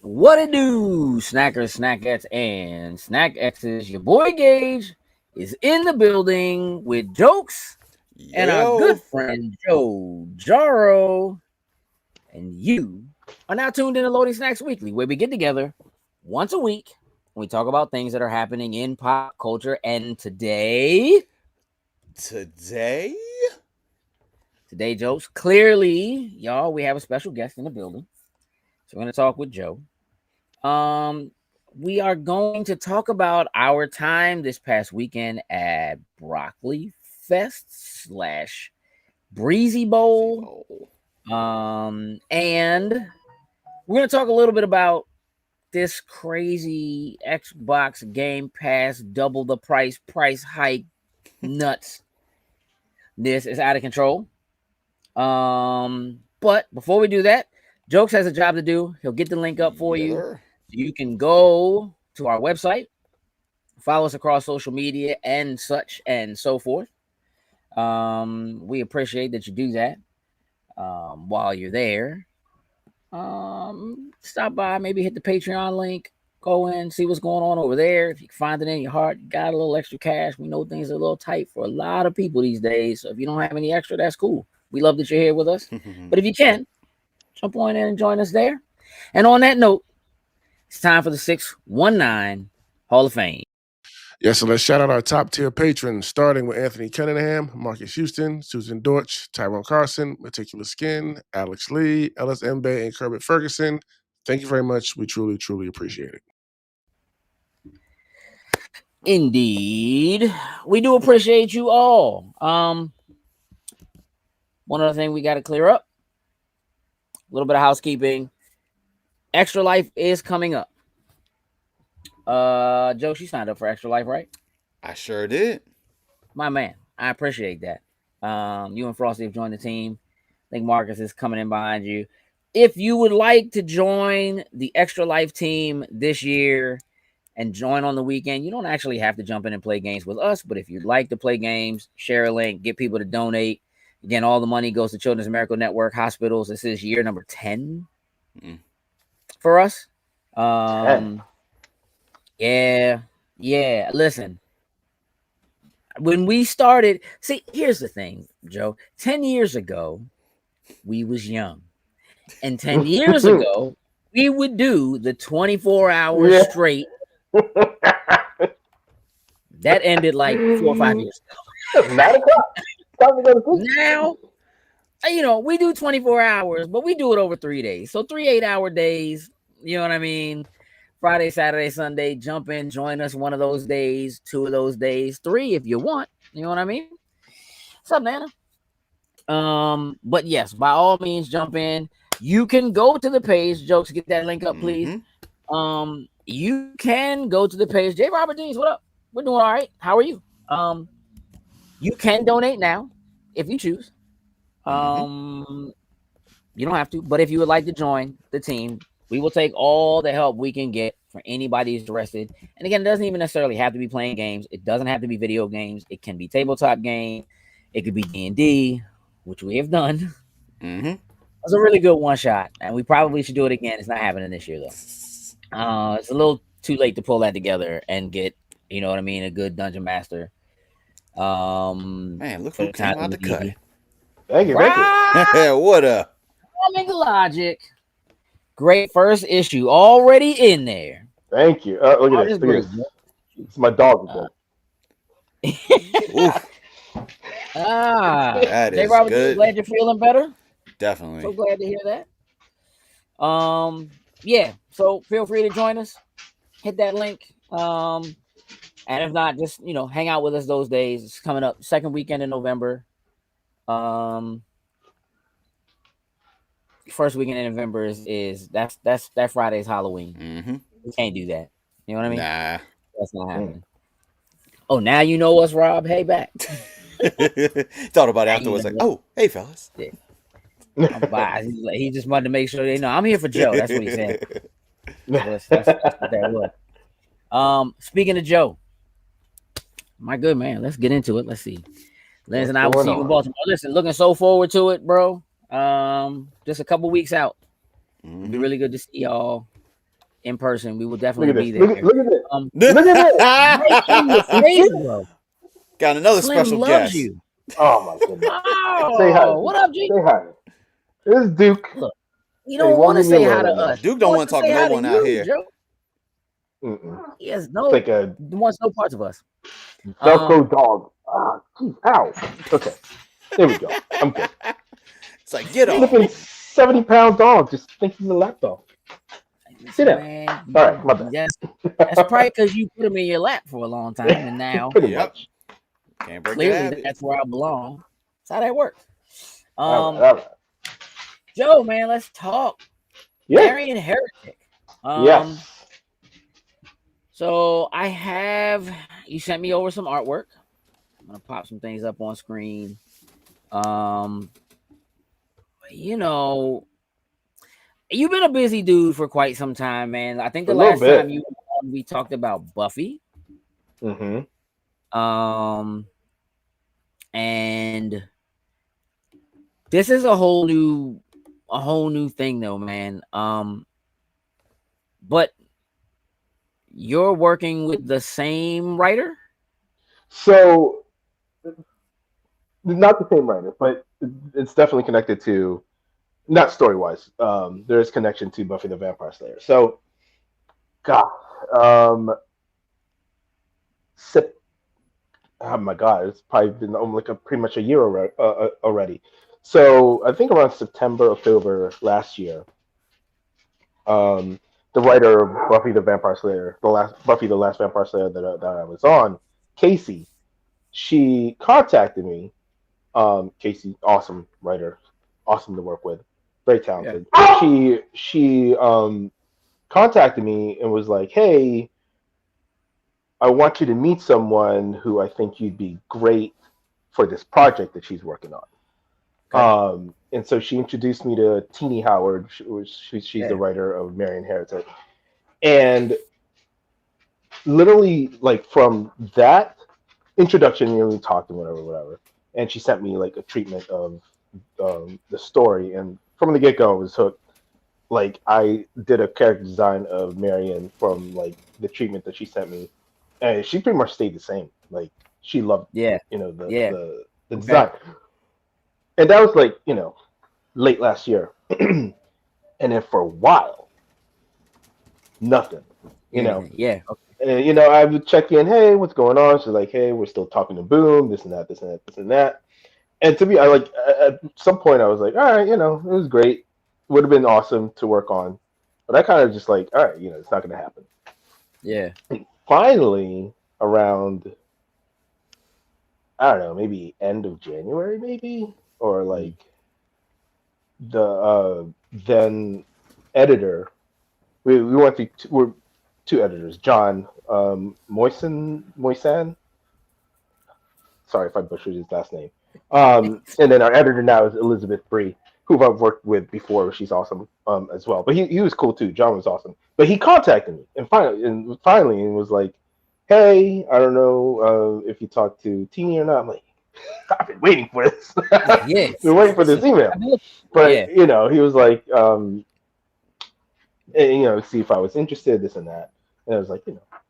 What it do, snackers, snackettes, and snack X's? Your boy Gage is in the building with jokes and our Yo, good friend Joe Jaro. And you are now tuned in to Loading Snacks Weekly, where we get together once a week and we talk about things that are happening in pop culture. And today, jokes, clearly, y'all, we have a special guest in the building. So we're going to talk with Joe. We are going to talk about our time this past weekend at Broccoli Fest / Breezy Bowl. And we're going to talk a little bit about this crazy Xbox Game Pass double the price hike nuts. This is out of control. But before we do that, Jokes has a job to do. He'll get the link up for you. Sir. You can go to our website, follow us across social media and such and so forth. We appreciate that you do that. While you're there, stop by, maybe hit the Patreon link, go in, see what's going on over there. If you can find it in your heart, you got a little extra cash. We know things are a little tight for a lot of people these days. So if you don't have any extra, that's cool. We love that you're here with us. But if you can, jump on in and join us there. And on that note, it's time for the 619 Hall of Fame. Yeah, so let's shout out our top tier patrons, starting with Anthony Cunningham, Marcus Houston, Susan Dortch, Tyrone Carson, Meticulous Skin, Alex Lee, Ellis Mbe, and Kerbert Ferguson. Thank you very much. We truly, truly appreciate it. Indeed. We do appreciate you all. One other thing we got to clear up. A little bit of housekeeping. Extra Life is coming up. Joe, she signed up for Extra Life, right? I sure did. My man, I appreciate that. You and Frosty have joined the team. I think Marcus is coming in behind you. If you would like to join the Extra Life team this year and join on the weekend, you don't actually have to jump in and play games with us. But if you'd like to play games, share a link, get people to donate. Again, all the money goes to Children's Miracle Network hospitals. This is year number 10 for us. Yeah. Listen, when we started, see, here's the thing, Joe. 10 years ago, we was young. And 10 years ago, we would do the 24 hours straight. That ended like 4 or 5 years ago. 9 o'clock. Now, we do 24 hours, but we do it over 3 days. So 3 8-hour days, you know what I mean? Friday, Saturday, Sunday, jump in, join us one of those days, 2 of those days, 3 if you want. You know what I mean? What's up, Nana? But yes, by all means, jump in. You can go to the page. Jokes, get that link up, please. You can go to the page. J. Robert Deans, what up? We're doing all right. How are you? You can donate now if you choose. You don't have to, but if you would like to join the team, we will take all the help we can get for anybody who's interested. And again, it doesn't even necessarily have to be playing games. It doesn't have to be video games. It can be tabletop game. It could be D&D, which we have done. It was a really good one shot, and we probably should do it again. It's not happening this year, though. It's a little too late to pull that together and get, you know what I mean, a good dungeon master. Man, look who came out the cut. Thank you. What up? Comic Logic. Great first issue already in there. Thank you. Look at this. It's my dog again. That is Robert, good. Glad you're feeling better. Definitely. So glad to hear that. Yeah. So feel free to join us. Hit that link. And if not, just hang out with us those days. It's coming up second weekend in November. First weekend in November is that Friday's Halloween. We can't do that. You know what I mean? Nah, that's not happening. Oh, now you know us, Rob. Hey, back. Thought about it afterwards. Like, oh, hey, fellas. He just wanted to make sure they know I'm here for Joe. That's what he said. That's what that was. Speaking of Joe, my good man, let's get into it. Let's see. Lance and I will see you in Baltimore. Listen, looking so forward to it, bro. Just a couple weeks out. It'll be really good to see y'all. in person. We will definitely Look be at there. this. Look at this. Um, Look at this. Slim, crazy, bro. Got another Slim special loves guest. you. Oh my goodness. Oh, Say hi. what up, G? Say hi. This is Duke. Look, you Hey, don't won't want to leave me say hi alone to right now. us. Duke He don't wants want to talk to say no hi one out you, here. Joe. Mm-mm. He has Like a wants no parts of us. Velcro dog. Geez, ow. Okay. There we go. I'm good. It's like, get off. Flipping 70-pound dog just thinks he's a lap dog. Sit down. Man, All right, my bad. that's probably because you put him in your lap for a long time, and now Pretty Yep. much. Can't break clearly that habit. that's where I belong. That's how that works. All right. Joe, man, let's talk. Yeah. Marian Heretic. Yes. So you sent me over some artwork. I'm gonna pop some things up on screen. You know, you've been a busy dude for quite some time, man. I think the last time you were on, we talked about Buffy. Mm-hmm. And this is a whole new thing though, man. But you're working with the same writer? So, not the same writer, but it's definitely connected to, not story-wise. There is connection to Buffy the Vampire Slayer. So, God, oh my God, it's probably been pretty much a year already. So I think around September, October last year, the writer of Buffy the Vampire Slayer, Buffy the Last Vampire Slayer that I was on, Casey, she contacted me. Casey, awesome writer, awesome to work with, very talented. Yeah. She contacted me and was like, "Hey, I want you to meet someone who I think you'd be great for this project that she's working on." Okay. And so she introduced me to Tini Howard. She's the writer of Marian Heretic. And literally, like, from that introduction, we talked and whatever. And she sent me, like, a treatment of the story. And from the get-go, I was hooked. Like, I did a character design of Marian from, like, the treatment that she sent me. And she pretty much stayed the same. Like, she loved, the design. And that was, like, late last year. And then for a while, nothing, Yeah. Okay. And, I would check in, hey, what's going on? She's like, hey, we're still talking to Boom, this and that, this and that, this and that. And to me, at some point, I was like, all right, it was great. Would have been awesome to work on. But I kind of just like, all right, it's not going to happen. Yeah. And finally, around, I don't know, maybe end of January, maybe? Or like the then editor, we went through, we're two editors, John Moisan. Sorry if I butchered his last name. And then our editor now is Elizabeth Bree, who I've worked with before. She's awesome as well. But he was cool too. John was awesome. But he contacted me and finally was like, hey, I don't know if you talked to Tini or not. I'm like, I've been waiting for this. Yes. Been waiting for this email. But he was like, see if I was interested, this and that. And I was like,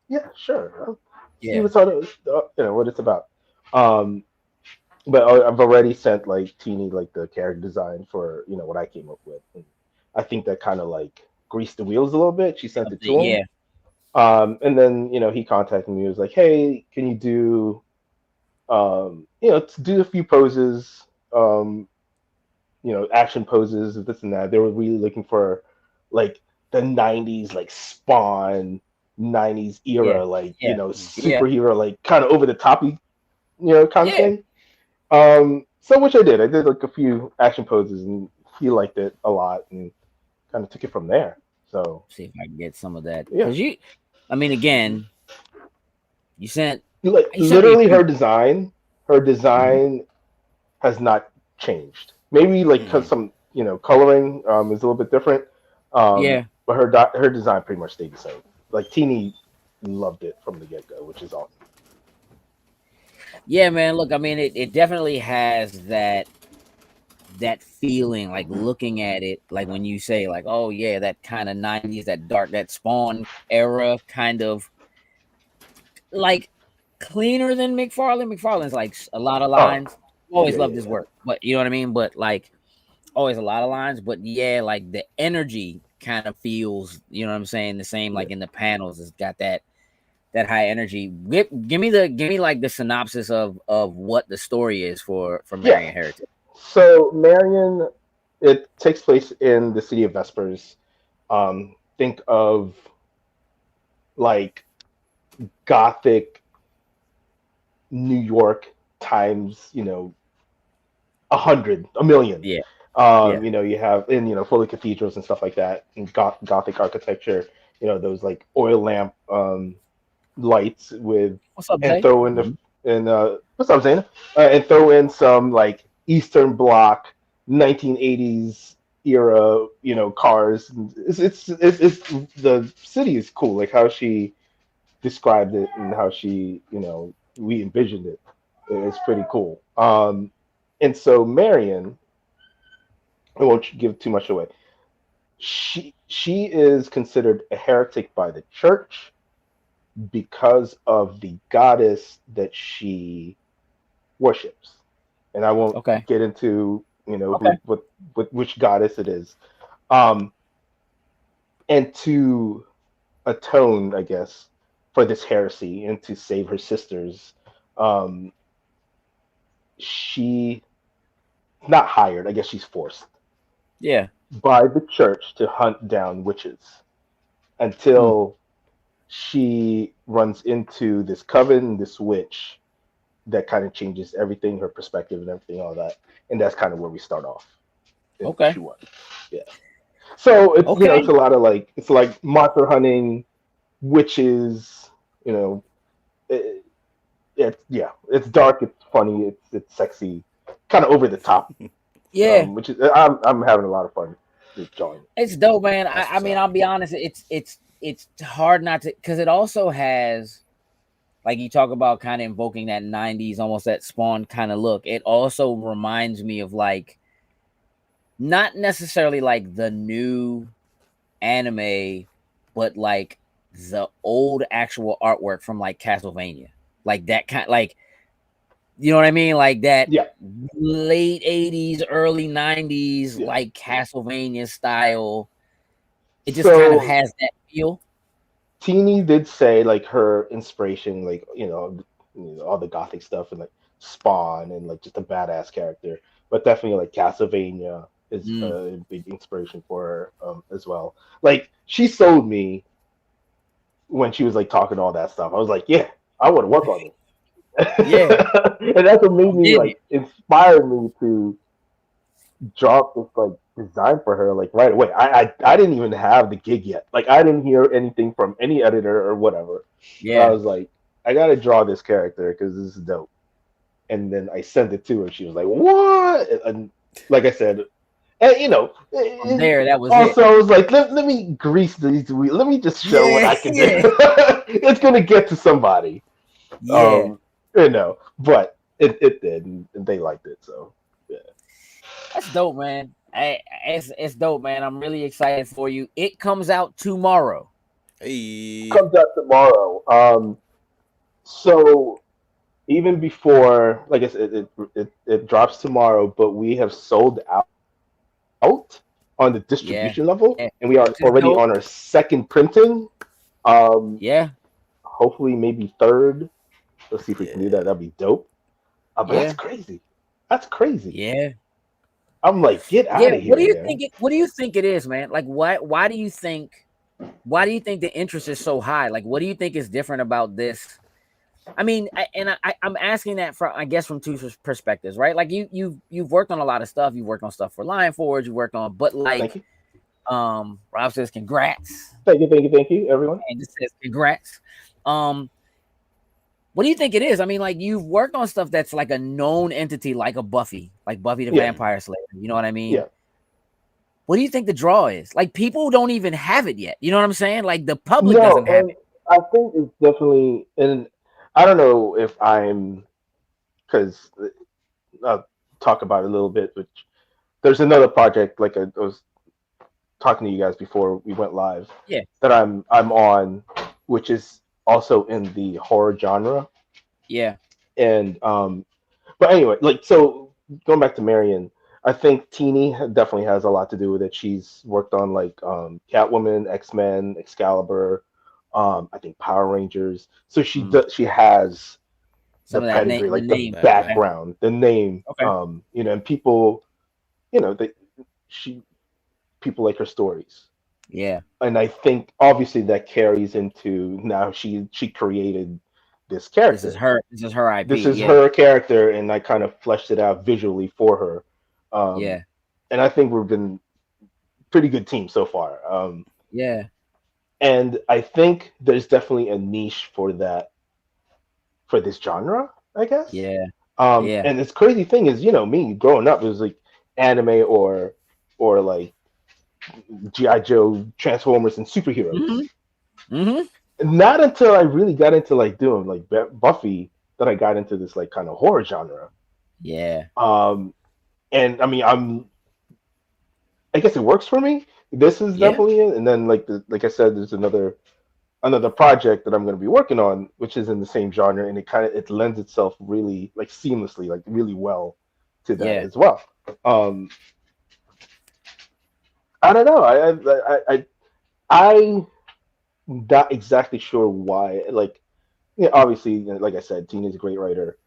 yeah, sure. I'll see what it's about. But I've already sent like Tini like the character design for what I came up with. And I think that kind of like greased the wheels a little bit. She sent it to him. Yeah. And then he contacted me. He was like, hey, can you do to do a few poses, action poses, this and that. They were really looking for like the 90s, like Spawn 90s era, superhero, like kind of over the toppy, kind of thing. So which I did. I did like a few action poses and he liked it a lot and kind of took it from there. So see if I can get some of that. Because again, you sent literally her design has not changed. Maybe like because some coloring is a little bit different. But her design pretty much stayed the same. Like Tini loved it from the get-go, which is awesome. Yeah, man. Look, I mean, it definitely has that that feeling, like looking at it, like when you say like, oh yeah, that kind of 90s, that dark, that Spawn era kind of like cleaner than McFarlane. McFarlane's like a lot of lines. Always loved his work, but you know what I mean? But like always a lot of lines, but yeah, like the energy kind of feels, you know what I'm saying, the same like in the panels. It's got that high energy. Give me like the synopsis of what the story is for Marian Heretic. So Marian, it takes place in the city of Vespers. Think of like Gothic New York times, 100, a million. Yeah. You have full of cathedrals and stuff like that, and Gothic architecture. Those like oil lamp lights with, What's up, and Zay? throw in the and what's up, Zayna? And throw in some like Eastern Bloc 1980s era, cars. It's the city is cool, like how she described it and how she, we envisioned it. It's pretty cool. And so Marion, I won't give too much away. She is considered a heretic by the church because of the goddess that she worships, and I won't get into which goddess it is. And to atone, I guess, for this heresy and to save her sisters, she not hired, I guess she's forced, by the church to hunt down witches until she runs into this coven, this witch that kind of changes everything, her perspective and everything, all that. And that's kind of where we start off. Issue 1. Yeah. So it's it's a lot of like, it's like monster hunting, witches, it's dark, it's funny, it's sexy, kind of over the top. Yeah. Which is I'm having a lot of fun with drawing. It's dope, man. I mean, I'll be honest, it's hard not to, because it also has, like you talk about kind of invoking that 90s, almost that Spawn kind of look. It also reminds me of like, not necessarily like the new anime, but like the old actual artwork from like Castlevania, like that kind, like, you know what I mean, like that late 80s, early 90s, like Castlevania style. It just kind of has that feel. Tini did say like her inspiration, like all the Gothic stuff and like Spawn and like just a badass character, but definitely like Castlevania is a big inspiration for her as well. Like she sold me when she was like talking all that stuff. I was like, yeah, I want to work on it. Yeah. And that's what made me like inspired me to drop this like design for her like right away. I didn't even have the gig yet. Like I didn't hear anything from any editor or whatever. Yeah. I was like, I gotta draw this character because this is dope. And then I sent it to her. She was like, "What?" And like I said, and there, that was also, I was like, let me grease these wheels. Let me just show what I can do. It's gonna get to somebody. Yeah. But it did, and they liked it. So yeah, that's dope, man. It's dope, man. I'm really excited for you. It comes out tomorrow. Hey. Comes out tomorrow. So even before, like I said, it drops tomorrow, but we have sold out on the distribution level, and we are already on our second printing. Hopefully maybe third. Let's see if we can do that. That'd be dope. But that's crazy. That's crazy. Yeah. I'm like, get out of here. What do you think it is, man? Like, why do you think the interest is so high? Like, what do you think is different about this? I mean, I'm asking that from, I guess, from two perspectives, right? Like you've worked on a lot of stuff. You've worked on stuff for Lion Forge. You worked on, but like, Rob says, congrats. Thank you, everyone. And just says, congrats. What do you think it is? I mean, like you've worked on stuff that's like a known entity, like a Buffy the Vampire Slayer. You know what I mean? Yeah. What do you think the draw is? Like people don't even have it yet. You know what I'm saying? Like the public doesn't have it. I think it's definitely, and I don't know if I'm, because I'll talk about it a little bit, which there's another project like I was talking to you guys before we went live. Yeah. That I'm on, which is also in the horror genre. Yeah. And but anyway, like so going back to Marian, I think Tini definitely has a lot to do with it. She's worked on like Catwoman, X-Men, Excalibur, I think Power Rangers. So she has the Some of that pedigree, name, the like the name. background, the name, Okay. you know, and people, you know, people like her stories. Yeah. And I think obviously that carries into now she created this character. This is her. This is her IP. This is yeah. her character, and I kind of fleshed it out visually for her. Yeah. And I think we've been pretty good team so far. Yeah. And I think there's definitely a niche for that, for this genre, I guess. Yeah. Yeah. And this crazy thing is, you know, me growing up, it was like anime or like G.I. Joe, Transformers, and superheroes. Mm-hmm. Mm-hmm. Not until I really got into like doing like Buffy that I got into this like kind of horror genre. Yeah. And I mean, I guess it works for me. This is definitely it. And then like like I said, there's another project that I'm going to be working on, which is in the same genre, and it lends itself really like seamlessly, like really well to that as well. I don't know. I'm not exactly sure why. Like, yeah, obviously, like I said, Tina's a great writer,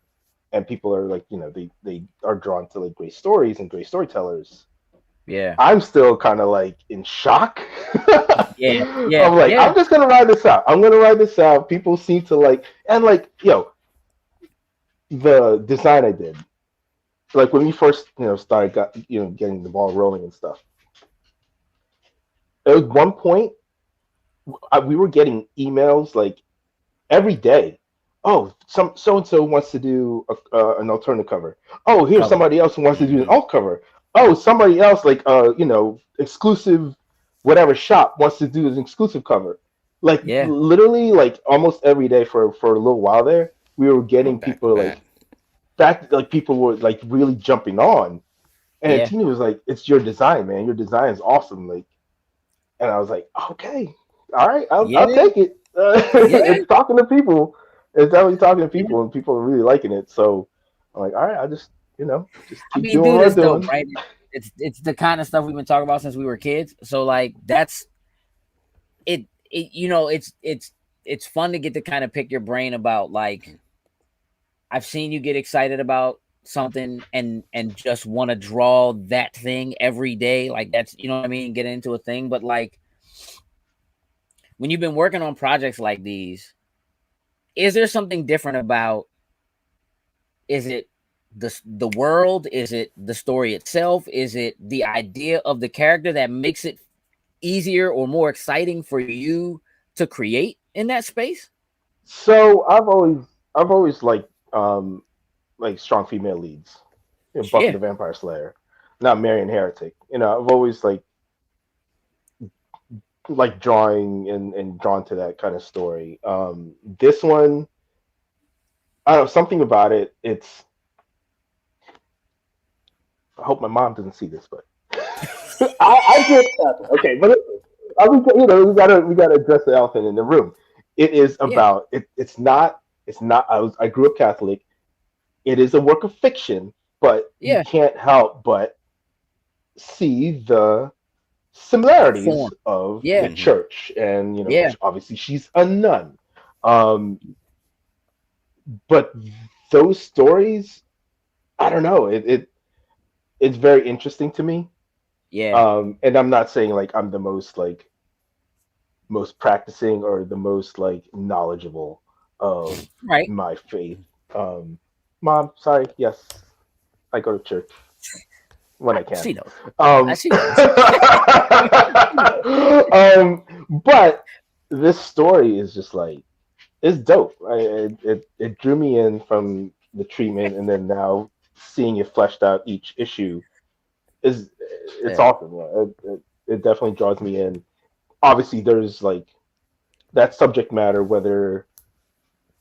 and people are like, you know, they are drawn to like great stories and great storytellers. Yeah. I'm still kind of like in shock. Yeah. I'm like, I'm just gonna ride this out. People seem to like, and like, the design I did, like when we first, started getting the ball rolling and stuff. At one point, we were getting emails like every day. Oh, so and so wants to do an alternative cover. Oh, here's somebody else who wants to do an alt cover. Oh, somebody else like exclusive whatever shop wants to do an exclusive cover. Like literally like almost every day for a little while there, we were getting people people were like really jumping on. And Tina was like, "It's your design, man. Your design is awesome." Like, and I was like, "Okay, all right, I'll take it." It's talking to people. It's definitely talking to people, and people are really liking it. So I'm like, all right, I just keep doing what I'm doing. Dope, right? It's the kind of stuff we've been talking about since we were kids. So like that's it. It's fun to get to kind of pick your brain about like I've seen you get excited about something and just want to draw that thing every day. Like that's, you know what I mean? Get into a thing. But like when you've been working on projects like these, is there something different about, is it the world? Is it the story itself? Is it the idea of the character that makes it easier or more exciting for you to create in that space? So I've always liked strong female leads. Buffy the Vampire Slayer, not Marian Heretic. I've always like drawing and drawn to that kind of story. This one, I don't know, something about it. I hope my mom doesn't see this, but I get okay. But we gotta address the elephant in the room. It is about it. It's not. I grew up Catholic. It is a work of fiction, but you can't help but see the similarities of the church, and obviously she's a nun. But those stories, I don't know. It's very interesting to me. Yeah. And I'm not saying like I'm the most practicing or the most knowledgeable of my faith. Mom, sorry. Yes, I go to church when I can. She knows. She knows. But this story is just it's dope. It drew me in from the treatment, and then now seeing it fleshed out each issue it's awesome. Yeah. It definitely draws me in. Obviously, there's that subject matter, whether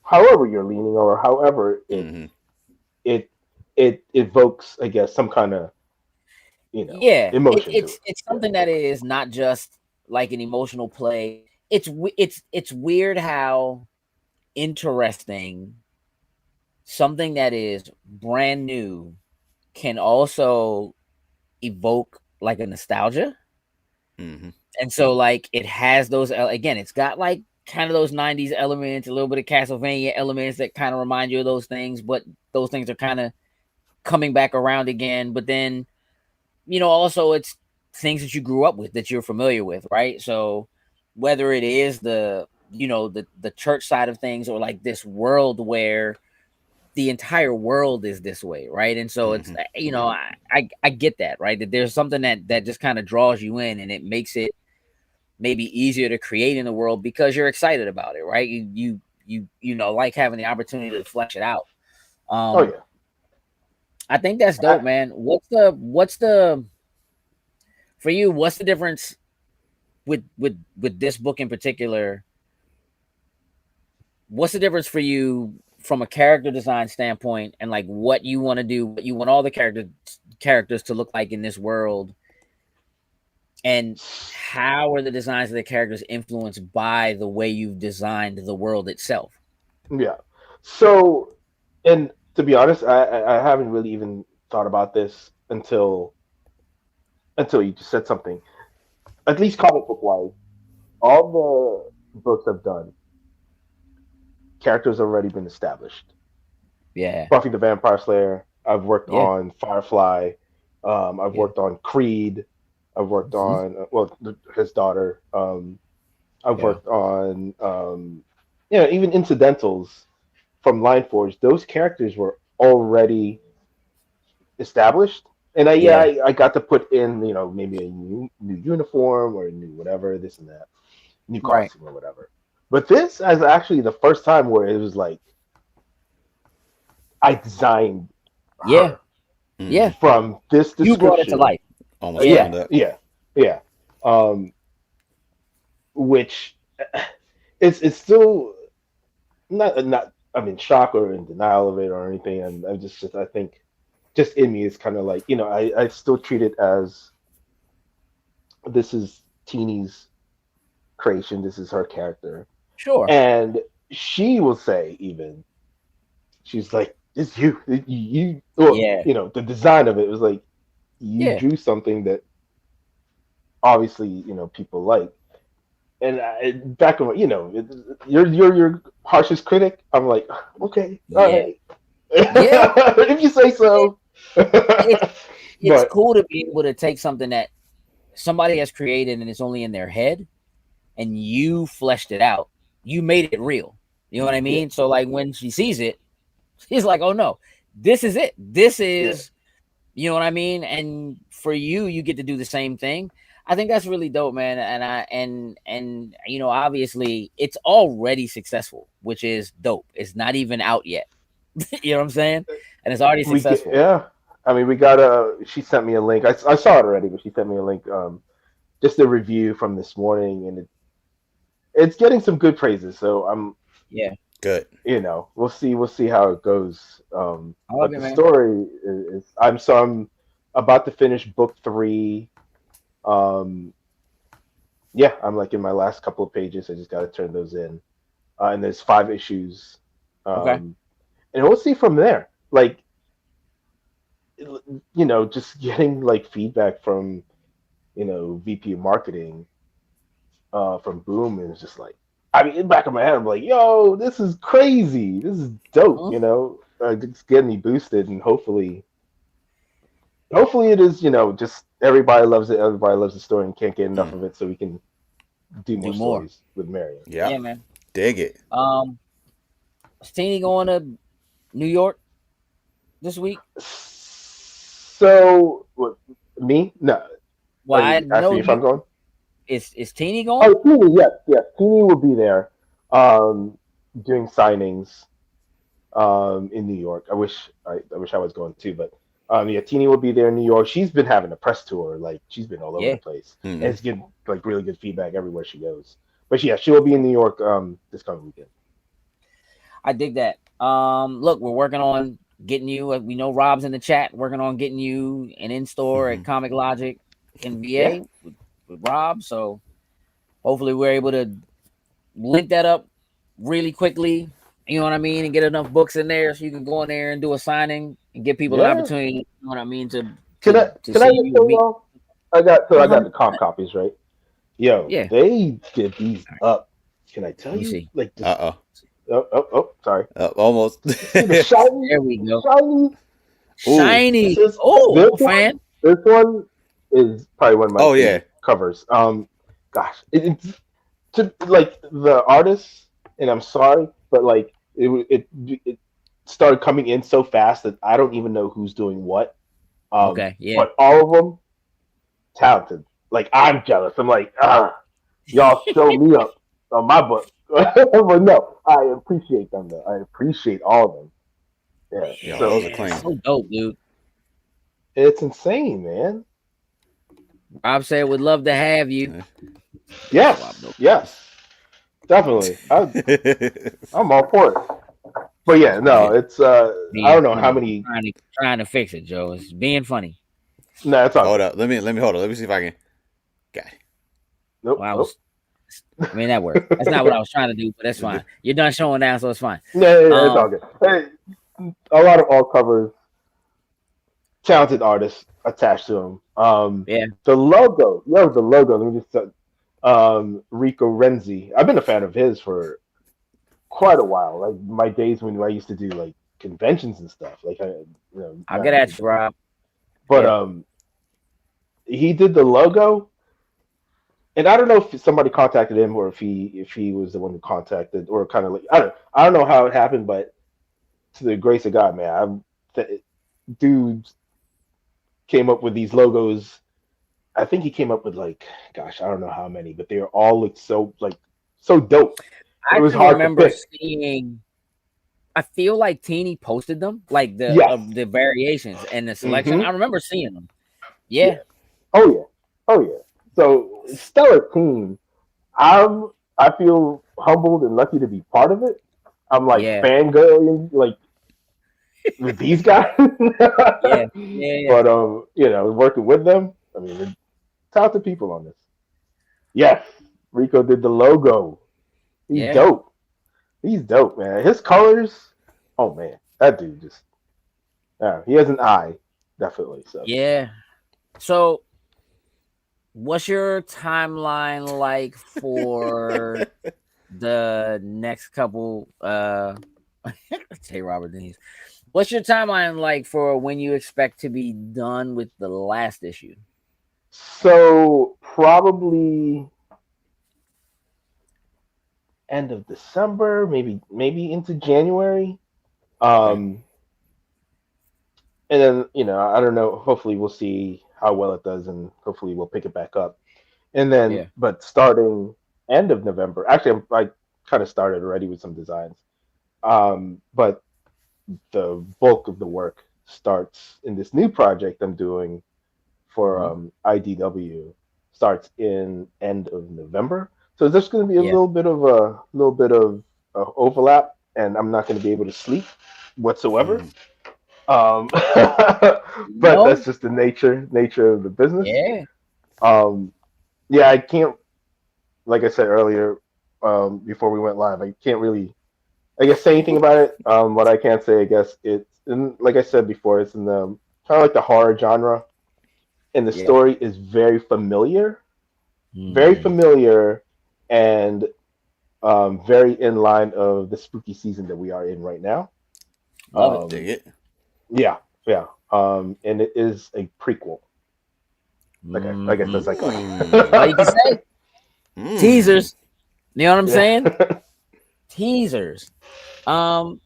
however you're leaning or however it evokes, I guess, some kind of Yeah, emotion to it. it's something that is not just like an emotional play. It's weird how interesting something that is brand new can also evoke like a nostalgia. Mm-hmm. And so like it has those again, it's got like kind of those 90s elements, a little bit of Castlevania elements that kind of remind you of those things, but those things are kind of coming back around again. But then, also it's things that you grew up with that you're familiar with, right? So whether it is the church side of things or like this world where the entire world is this way, right? And so it's I get that, right? That there's something that just kind of draws you in and it makes it maybe easier to create in the world because you're excited about it, right? You like having the opportunity to flesh it out. Oh yeah. I think that's dope, man. What's the for you? What's the difference with this book in particular? What's the difference for you from a character design standpoint and like what you want to do, what you want all the characters to look like in this world, and how are the designs of the characters influenced by the way you've designed the world itself? Yeah. So, and to be honest, I haven't really even thought about this until you just said something. At least comic book wise, all the books I've done, characters have already been established. Yeah. Buffy the Vampire Slayer. I've worked Yeah. on Firefly. I've worked on Creed. I've worked on his daughter. I've worked on even incidentals from Line Forge. Those characters were already established, and I got to put in maybe a new uniform or a new whatever, this and that, new costume or whatever. But this is actually the first time where it was like I designed her. Yeah. From this description. You brought it to life. Almost Yeah. Which it's still not I'm in shock or in denial of it or anything, and I think just in me it's kind of like I still treat it as this is Tini's creation, this is her character. Sure. And she will say, even she's like, it's you the design of it was like you drew something that obviously people like. And back when you're your harshest critic, I'm like, okay, all right. If you say so. It's cool to be able to take something that somebody has created and it's only in their head, and you fleshed it out. You made it real. You know what I mean? So like when she sees it, she's like, oh no, this is it. This is, you know what I mean? And for you get to do the same thing. I think that's really dope, man. And obviously it's already successful, which is dope. It's not even out yet. You know what I'm saying? And it's already successful. I mean, she sent me a link. I saw it already, but she sent me a link, just a review from this morning, and it's getting some good praises. So I'm good. We'll see how it goes. But the man. story is I'm about to finish book 3. I'm like in my last couple of pages. I just got to turn those in, and there's 5 issues. And we'll see from there. Like, just getting like feedback from, VP of marketing, from Boom, is just like, I mean, in the back of my head, I'm like, yo, this is crazy. This is dope. It's getting me boosted, and hopefully it is, just everybody loves it. Everybody loves the story and can't get enough of it, so we can do more stories with Marian. Yeah, man. Dig it. Is Tini going to New York this week? So, what, me? No. Well, I know if I'm going. Is Tini going? Oh, Tini, yes. Tini will be there, doing signings, in New York. I wish I was going too, but Tini will be there in New York. She's been having a press tour, like she's been all over the place, and it's getting like really good feedback everywhere she goes. But she will be in New York this coming weekend. I dig that. Look, we're working on getting you. We know Rob's in the chat working on getting you an in-store at Comic Logic in VA with Rob. So hopefully we're able to link that up really quickly. You know what I mean, and get enough books in there so you can go in there and do a signing and give people an opportunity. You know what I mean to Can I see just say, you and meet. y'all? I got the 100%. comp copies, right? Yo, Yeah. they did these up. Can I tell Let me you? see. Like, just, Uh-oh. Sorry. Almost. See the shiny, There we go. shiny. Shiny. Oh, fan. This one is probably one of my favorite covers. Gosh, it's to like the artist, and I'm sorry, but like it started coming in so fast that I don't even know who's doing what. Okay, yeah. But all of them talented. Like, I'm jealous. I'm like, y'all show me up on my book. But no, I appreciate them though. I appreciate all of them. Yeah, so those are clean. So dope, dude. It's insane, man. Rob said would love to have you. Yes, definitely. I'm all for it. But yeah, no, it's I don't know how many trying to fix it, Joe. It's being funny. No, it's all hold up. Let me hold on. Let me see if I can. Got it. Nope. Well, I mean, that worked. That's not what I was trying to do, but that's fine. You're done showing now, so it's fine. Yeah, it's all good. Hey, a lot of alt covers, talented artists attached to them. The logo. The logo. Let me just Rico Renzi. I've been a fan of his for quite a while. Like my days when I used to do like conventions and stuff. Like I'll get at you, Rob. But he did the logo. And I don't know if somebody contacted him or if he was the one who contacted, or kind of like I don't know how it happened, but to the grace of God, man, dude came up with these logos. I think he came up with like, gosh, I don't know how many, but they all looked so dope. I remember seeing. I feel like Tini posted them, like the variations and the selection. I remember seeing them. Yeah. Oh yeah. So stellar team. I feel humbled and lucky to be part of it. I'm like fangirling like with these guys. Yeah. But working with them, I mean, they're talented people on this. Yes, Rico did the logo. He's dope. He's dope, man. His colors. Oh man, that dude just. He has an eye, definitely. So yeah. So, what's your timeline like for the next couple? Say Robert Denise. What's your timeline like for when you expect to be done with the last issue? So probably end of December, maybe into January. And then I don't know. Hopefully, we'll see how well it does, and hopefully, we'll pick it back up. And then, but starting end of November, actually, I kind of started already with some designs. But the bulk of the work starts in this new project I'm doing for IDW. Starts in end of November, so there's going to be a little bit of overlap, and I'm not going to be able to sleep whatsoever. But that's just the nature of the business. I can't, like I said earlier, before we went live, I can't really, I guess, say anything about it. What I can say, I guess, like I said before, it's in the kind of like the horror genre, and the story is very familiar, and very in line of the spooky season that we are in right now. Love it. Dig it. Yeah. And it is a prequel. I guess that's like all you can say. Teasers. You know what I'm saying? Teasers. Joe,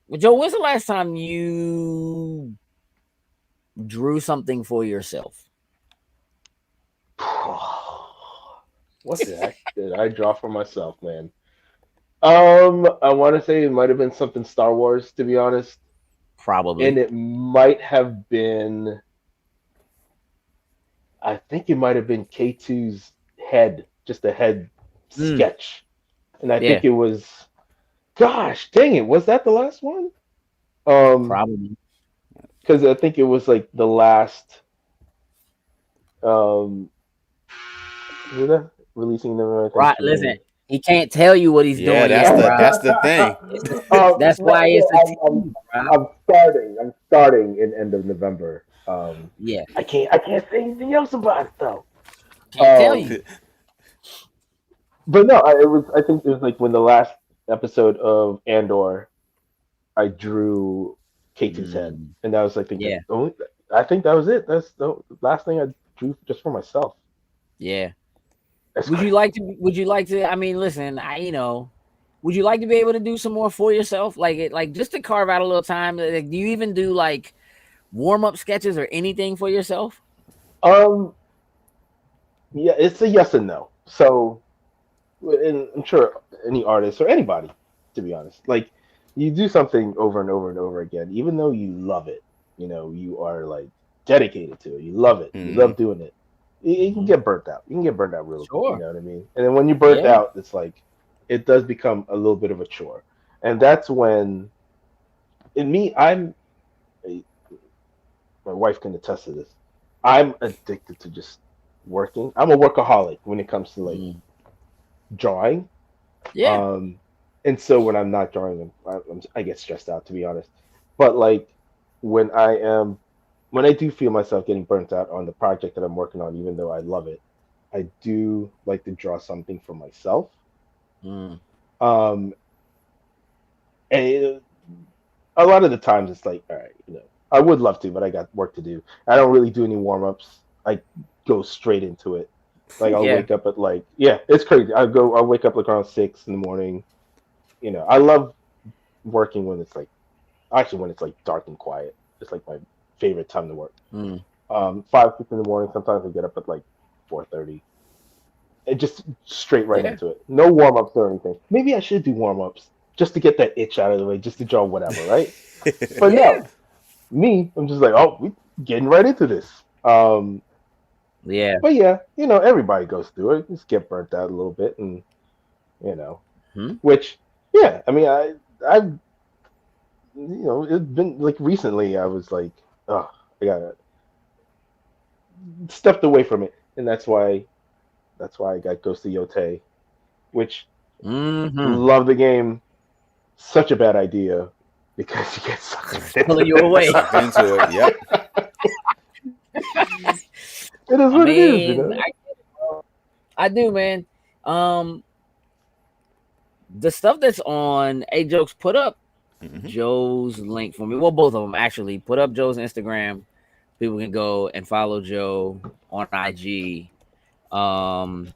when's the last time you drew something for yourself? What did I draw for myself, man? I want to say it might have been something Star Wars, to be honest. Probably. And it might have been, I think it might have been K2's head, just a head sketch. And I think it was, gosh, dang it, was that the last one? Probably. Because I think it was like the last um was it releasing them, I think, Right. Listen, June. he can't tell you what he's Yeah, doing yet, bro. that's the thing. That's No, why it's a I'm tease, bro. I'm starting in end of November. Yeah, I can't say anything else about it though. can't tell you. But no, I think it was like when the last episode of Andor, I drew K2's head, Mm, and that was like yeah, the only. I think that was it. That's the last thing I drew just for myself. yeah. That's Would you crazy. like to? Would you like to? I mean, listen, would you like to be able to do some more for yourself, like just to carve out a little time? Like, do you even do like warm up sketches or anything for yourself? Um, yeah, it's a yes and no. So, and I'm sure any artist or anybody, to be honest, like you do something over and over and over again, even though you love it, you are like dedicated to it. You love it. You Hmm. love doing it. You can Mhm. get burnt out. You can get burnt out real quick. You Sure. know what I mean? And then when you're burnt Yeah. out, it's like it does become a little bit of a chore, and that's when, in me, my wife can attest to this. I'm addicted to just working. I'm a workaholic when it comes to like Mm. drawing. Yeah. Um, and so when I'm not drawing, I get stressed out, to be honest. But like when I am, when I do feel myself getting burnt out on the project that I'm working on, even though I love it, I do like to draw something for myself. Mm. Um, and a lot of the times it's like, all right, I would love to, but I got work to do. I don't really do any warm ups. I go straight into it. Like I'll Yeah. wake up at like, yeah, it's crazy. I'll wake up like around 6 in the morning. I love working when it's like actually when it's like dark and quiet. It's like my favorite time to work. Mm. 5, 6 in the morning. Sometimes I get up at like 4:30. And just straight right Yeah. into it. No warm ups or anything. Maybe I should do warm ups just to get that itch out of the way, just to draw whatever, right? But Yeah. no, me, I'm just like, oh, we getting right into this. Yeah. But yeah, everybody goes through it. Just get burnt out a little bit, and you know, Hmm? which, yeah, I mean, I've it's been like recently. I was like, oh, I got stepped away from it, and that's why I got Ghost of Yote, which Mm-hmm. love the game. Such a bad idea because you get sucked into Pulling you it. away. Sucked into it. Yep. It is I what it is, mean, I do, man. Um, the stuff that's on A Jokes, put up Hmm. Joe's link for me. Well, both of them actually. Put up Joe's Instagram. People can go and follow Joe on IG. But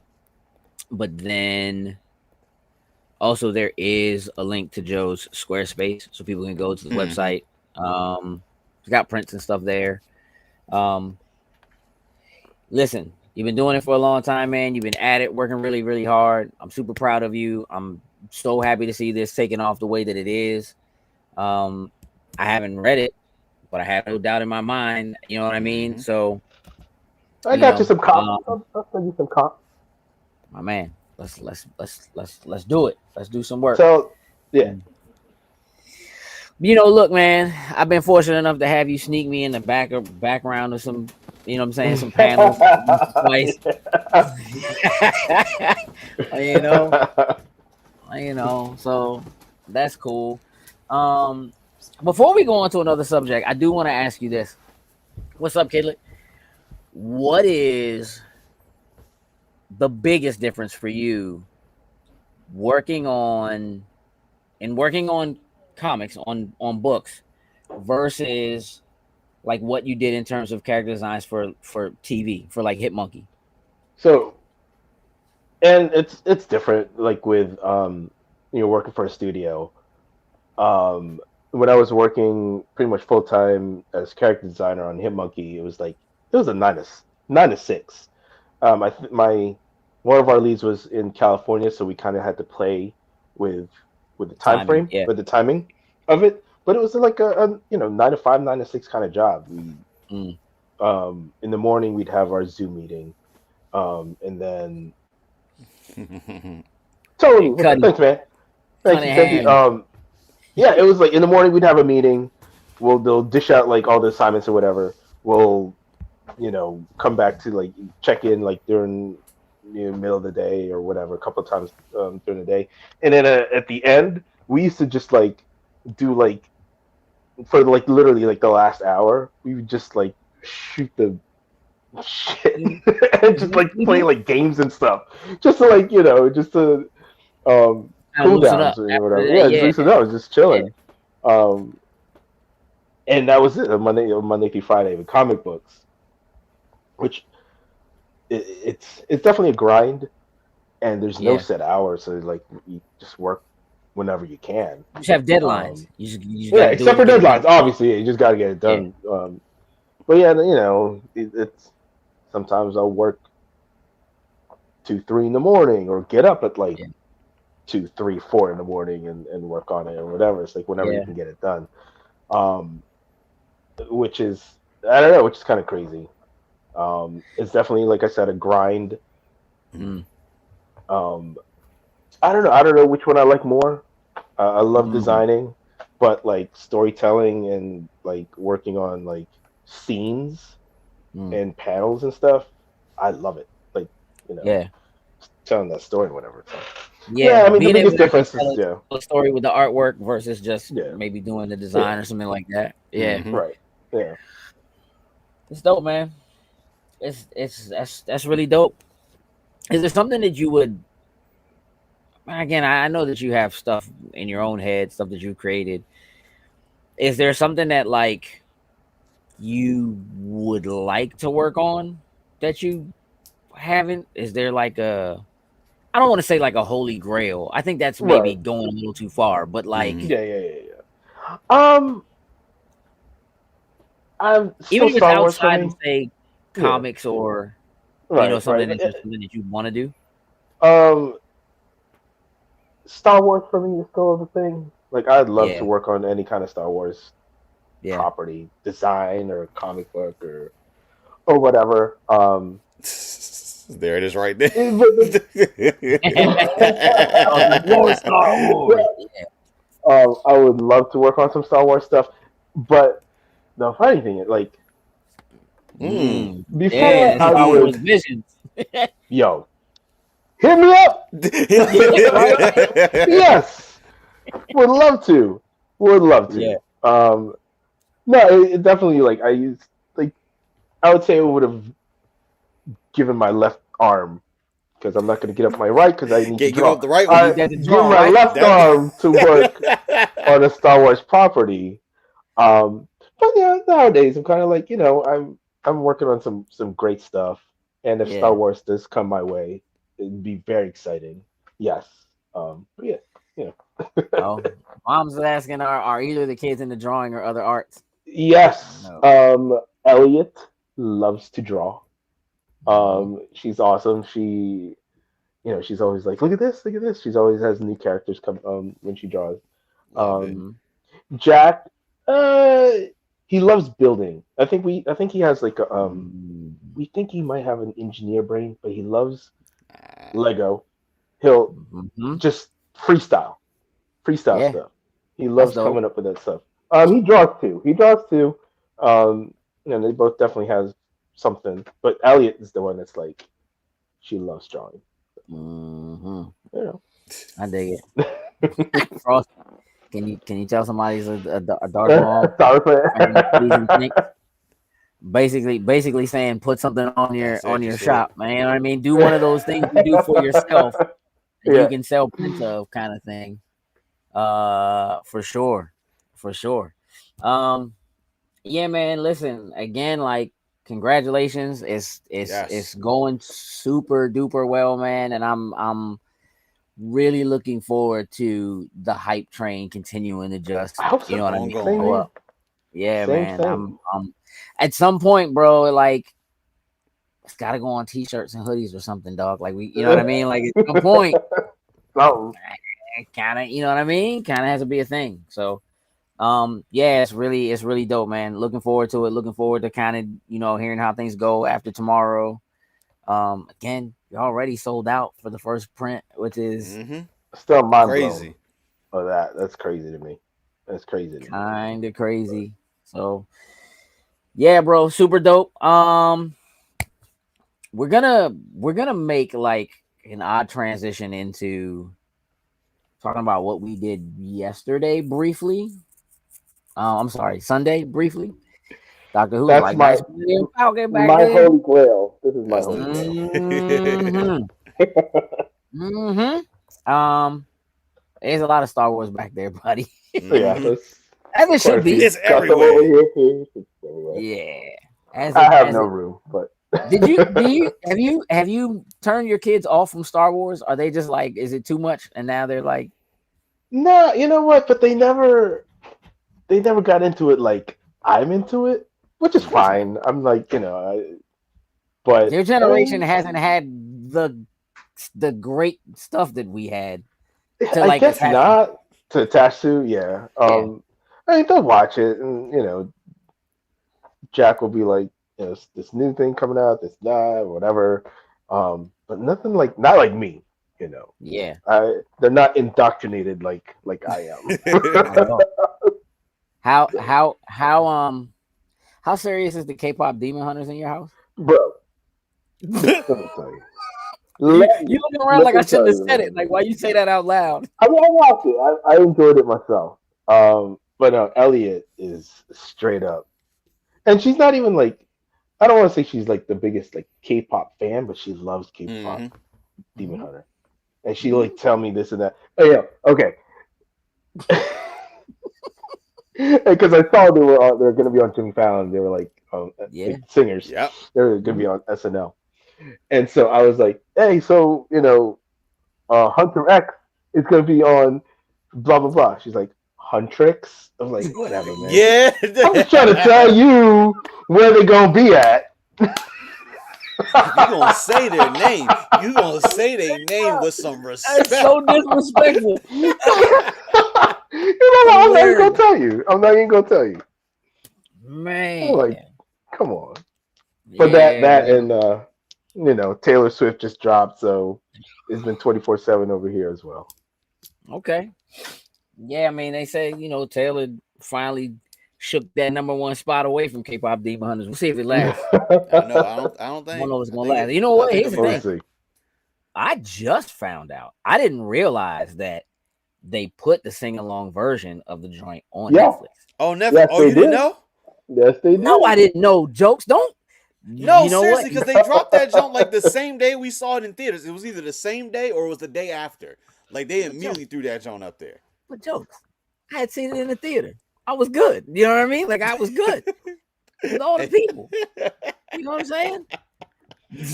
then also there is a link to Joe's Squarespace, so people can go to the Hmm. website. It's got prints and stuff there. Um, listen, you've been doing it for a long time, man. You've been at it, working really, really hard. I'm super proud of you. I'm so happy to see this taking off the way that it is. I haven't read it, but I have no doubt in my mind. You know what I mean? Hmm. So, I you got you know, some comp. I'll send you some comp. my man, let's do it. Let's do some work. So, yeah. Look, man, I've been fortunate enough to have you sneak me in the background of some, what I'm saying, some panels twice. you know, so that's cool. Before we go on to another subject, I do want to ask you this. What's up, Kidlet? What is the biggest difference for you working on comics on books versus like what you did in terms of character designs for TV for like Hitmonkey? So, and it's different. Like with working for a studio. Um, when I was working pretty much full time as character designer on Hitmonkey, it was a 9 to 6. My one of our leads was in California, so we kind of had to play with the time Timing, frame, yeah. with the timing of it. But it was like a 9 to 5, 9 to 6 kind of job. We Mm. in the morning we'd have our Zoom meeting, and then totally Cutting thanks man, thank you. hand. Yeah, it was like in the morning we'd have a meeting. they'll dish out like all the assignments or whatever. We'll come back to like check in like during middle of the day or whatever, a couple of times during the day, and then at the end we used to just like do like for like literally like the last hour we would just like shoot the shit and just like play like games and stuff, just to like just to cool loosen downs up or after whatever. that. Yeah, Yeah, just loosen up, just chilling. And that was it. Monday through Friday with comic books, which it's definitely a grind, and there's no yeah. set hours, so like you just work whenever you can. You just have deadlines. You just Yeah, got to do except it for to get it deadlines, done. obviously, you just got to get it Yeah. done. But yeah, it's sometimes I'll work 2, 3 in the morning, or get up at like Yeah. 2, 3, 4 in the morning and work on it or whatever. It's like whenever you Yeah. can get it done. Which is I don't know, which is kind of crazy. It's definitely, like I said, a grind. Mm. I don't know which one I like more. I love Mm. designing, but like storytelling and like working on like scenes and panels and stuff, I love it. Like Yeah. telling that story and whatever. So, Yeah. I mean the Being able biggest to actually difference is tell a story with the artwork versus just Yeah. maybe doing the design or something like that. Yeah. right. Yeah. It's dope, man. That's really dope. Is there something that you would? Again, I know that you have stuff in your own head, stuff that you created. Is there something that like you would like to work on that you haven't? Is there like a? I don't want to say like a holy grail. I think that's maybe Right. going a little too far. But like, Yeah. I'm still even if it's Star Wars for outside me. of say Yeah. comics or Right. something Right. something that you want to do. Star Wars for me is still the thing. Like I'd love to Yeah. work on any kind of Star Wars Yeah. property, design or comic book or whatever. There it is, right there. More Star Wars. Yeah. I would love to work on some Star Wars stuff, but the funny thing is, like, before Yeah, I Star Wars would, visions. yo, hit me up. Yes, would love to. Would love to. Yeah. No, it definitely like I would say I would have given my left arm, because I'm not going to get up my right because I need to Give draw. up the right You one. need that to Give draw, my right? left arm to work on a Star Wars property. But yeah, nowadays I'm kind of like I'm working on some great stuff, and if Yeah. Star Wars does come my way, it'd be very exciting. Yes. But yeah. Oh, mom's asking, are either the kids into drawing or other arts? Yes. No. Elliot loves to draw. She's awesome. She's always like, look at this, look at this. She's always has new characters come when she draws. Love it. Jack, he loves building. I think he has like a we think he might have an engineer brain, but he loves Lego. He'll just freestyle Yeah. stuff. He loves dope. coming up with that stuff. He draws too. And they both definitely has something. But Elliot is the one that's like, she loves drawing. I dig it. Frost, can you tell somebody's a dark mom? Basically saying put something on your shop, man. You know what I mean? Do one of those things you do for yourself that you can sell prints of, kind of thing. For sure. Yeah, man. Listen, again, like, congratulations. It's going super duper well, man, and I'm really looking forward to the hype train continuing to just what I mean, go up. Yeah, Same man. thing. I'm at some point, bro, like, it's gotta go on t-shirts and hoodies or something, dog. Like, we, you know what I mean? Like, at some point, kind of, you know what I mean? Kind of has to be a thing. So, yeah, it's really dope, man. Looking forward to it. Looking forward to kind of, hearing how things go after tomorrow. Again, you're already sold out for the first print, which is still mind crazy. blown. Oh, that's crazy to me. That's crazy to me. Kind of crazy. So yeah, bro, super dope. We're gonna make like an odd transition into talking about what we did yesterday briefly. I'm sorry, Sunday briefly. Doctor Who's That's like my nice. I'll get back my there. holy grail. This is my That's holy grail. There's a lot of Star Wars back there, buddy. Yeah, that's As it should be. It's got them everywhere. over here too. It's everywhere. Yeah. As I have as no room, but have you turned your kids off from Star Wars? Are they just like, is it too much? And now they're like, no, you know what? But they never got into it like I'm into it, which is fine. I'm like, but your generation hasn't had the great stuff that we had to I like guess attach. not to attach to. Yeah. I mean, they'll watch it, and Jack will be like, this new thing coming out, this that, whatever. But nothing like not like me. Yeah. They're not indoctrinated like I am. How serious is the K-pop Demon Hunters in your house? Bro, let me tell you. You looking around like I shouldn't have said it. Like, why you say that out loud? I mean, I watched it. I enjoyed it myself. But no, Elliot is straight up, and she's not even like. I don't want to say she's like the biggest like K-pop fan, but she loves K-pop Demon Hunter, and she like tell me this and that. Oh yeah, okay. Because I saw they're going to be on Jimmy Fallon. They were like singers. Yeah, they were going to be on SNL, and so I was like, hey, so Hunter X is going to be on blah blah blah. She's like, Huntrix. I was like, whatever, man. Yeah, I'm just trying to tell you where they're going to be at. You gonna say their name? You gonna say their name with some respect? That's so disrespectful. I'm not even gonna tell you. I'm not even gonna tell you. Man, I'm like, come on. But that and Taylor Swift just dropped, so it's been 24/7 over here as well. Okay. Yeah, I mean, they say Taylor finally shook that #1 spot away from K-pop Demon Hunters. We'll see if it lasts. I don't think. I don't know if it's gonna last. You know what? Here's the thing. See. I just found out. I didn't realize that they put the sing-along version of the joint on Netflix. Oh, Netflix. Yes, You didn't know? Yes, they did. No, I didn't know. Jokes don't. No, seriously, because they dropped that jump like the same day we saw it in theaters. It was either the same day or it was the day after. Like they immediately threw that joint up there. But Jokes, I had seen it in the theater. I was good. You know what I mean? Like I was good with all the people. You know what I'm saying?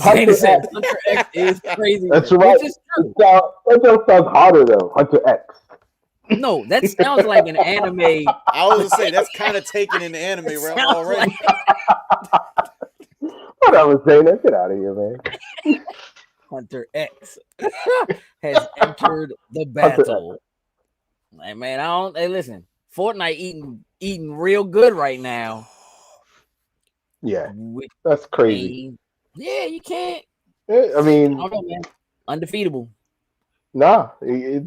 Hunter X is crazy. That's right. That just sounds harder though. Hunter X. No, that sounds like an anime. I was gonna say that's kind of taken in the anime realm already. What I was saying, get out of here, man. Hunter X has entered the battle. Like, man, hey, listen, Fortnite eating real good right now. Yeah, that's crazy. Yeah, you can't. I mean, I don't know, man. Undefeatable. Nah. Yeah,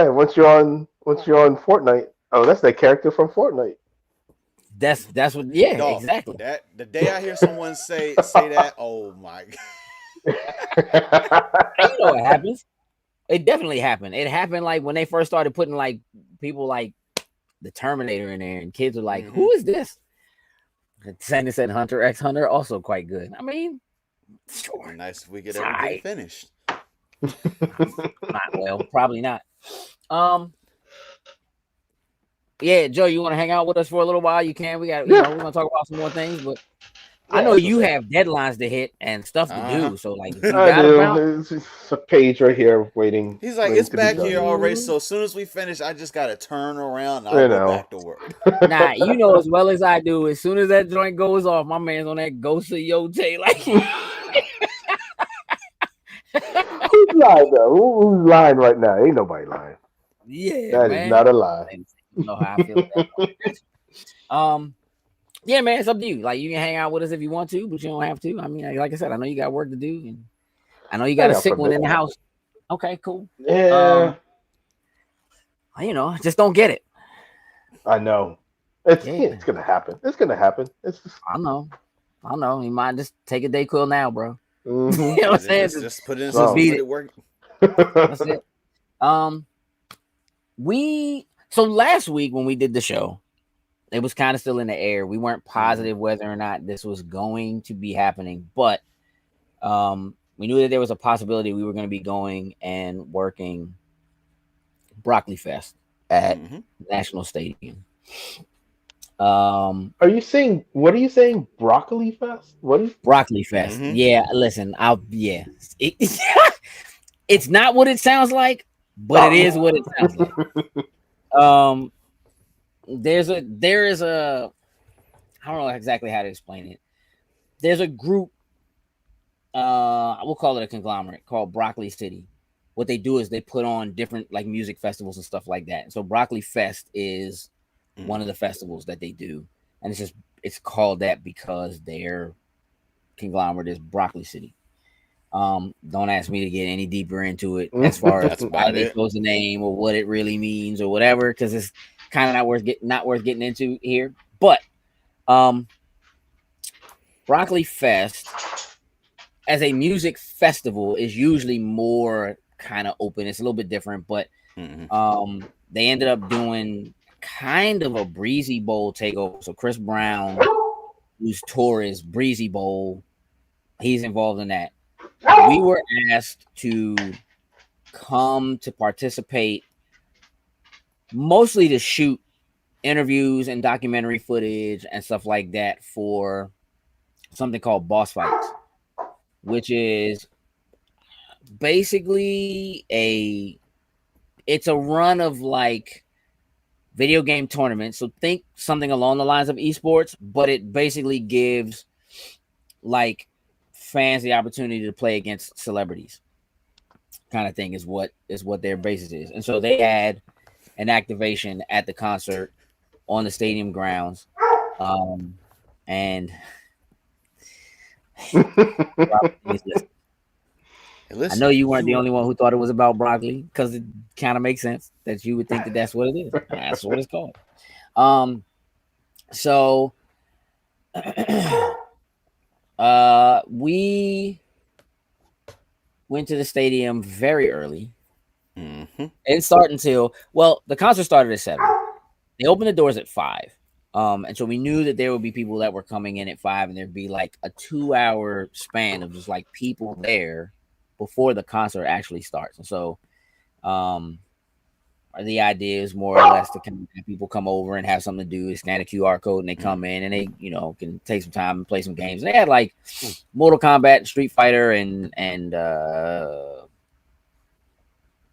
once you're on Fortnite, that's that character from Fortnite. That's what. Yeah, Dog, exactly. That the day I hear someone say that, oh my god. You know what happens? It definitely happened. It happened like when they first started putting like people like the Terminator in there, and kids are like, "Who is this?" Sandy said Hunter X Hunter also quite good. I mean, sure. Nice if we could ever get it finished. Not well, probably not. Yeah, Joe, you want to hang out with us for a little while? You can. We got. We're gonna talk about some more things, but I know you have deadlines to hit and stuff to do. So like, if you I do. It's just a page right here waiting. He's like, it's back here already. So as soon as we finish, I just gotta turn around. And I'll go back to work. Nah, you know as well as I do. As soon as that joint goes off, my man's on that Ghost of Yote. Like, who's lying though? Who's lying right now? Ain't nobody lying. Yeah, that is not a lie. You know how I feel about that. Yeah, man, it's up to you. Like, you can hang out with us if you want to, but you don't have to. I mean, like I said, I know you got work to do, and I know you got a sick one in the house. Okay, cool. Yeah. Just don't get it. I know. It's gonna happen. It's gonna happen. It's just... I know. You might just take a Dayquil now, bro. Mm-hmm. You know what I'm saying? Just put it in No. some beat it work. That's it. So last week when we did the show, it was kind of still in the air. We weren't positive whether or not this was going to be happening, but we knew that there was a possibility we were going to be going and working Broccoli Fest at National Stadium. What are you saying? Broccoli Fest? What is Broccoli Fest? Yeah, listen, it's not what it sounds like, but it is what it sounds like. There is a I don't know exactly how to explain it. There's a group, we'll call it a conglomerate called Broccoli City. What they do is they put on different like music festivals and stuff like that. And so Broccoli Fest is one of the festivals that they do, and it's called that because their conglomerate is Broccoli City. Don't ask me to get any deeper into it as far as why they chose the name or what it really means or whatever, because it's kind of not worth getting into here. But Broccoli Fest as a music festival is usually more kind of open. It's a little bit different, but they ended up doing kind of a Breezy Bowl takeover. So Chris Brown, whose tour is Breezy Bowl, he's involved in that. We were asked to come to participate, mostly to shoot interviews and documentary footage and stuff like that for something called Boss Fights, which is basically it's a run of like video game tournaments. So think something along the lines of esports, but it basically gives like fans the opportunity to play against celebrities kind of thing is what their basis is. And so they had an activation at the concert on the stadium grounds. And I know you weren't the only one who thought it was about broccoli, because it kind of makes sense that you would think that that's what it is. That's what it's called. So we went to the stadium very early. It started until, well, the concert started at 7. They opened the doors at 5. And so we knew that there would be people that were coming in at 5, and there'd be like a 2-hour span of just like people there before the concert actually starts. And so the idea is more or less to kind of have people come over and have something to do. They scan a QR code and they come in and they, can take some time and play some games. And they had like Mortal Kombat, Street Fighter, and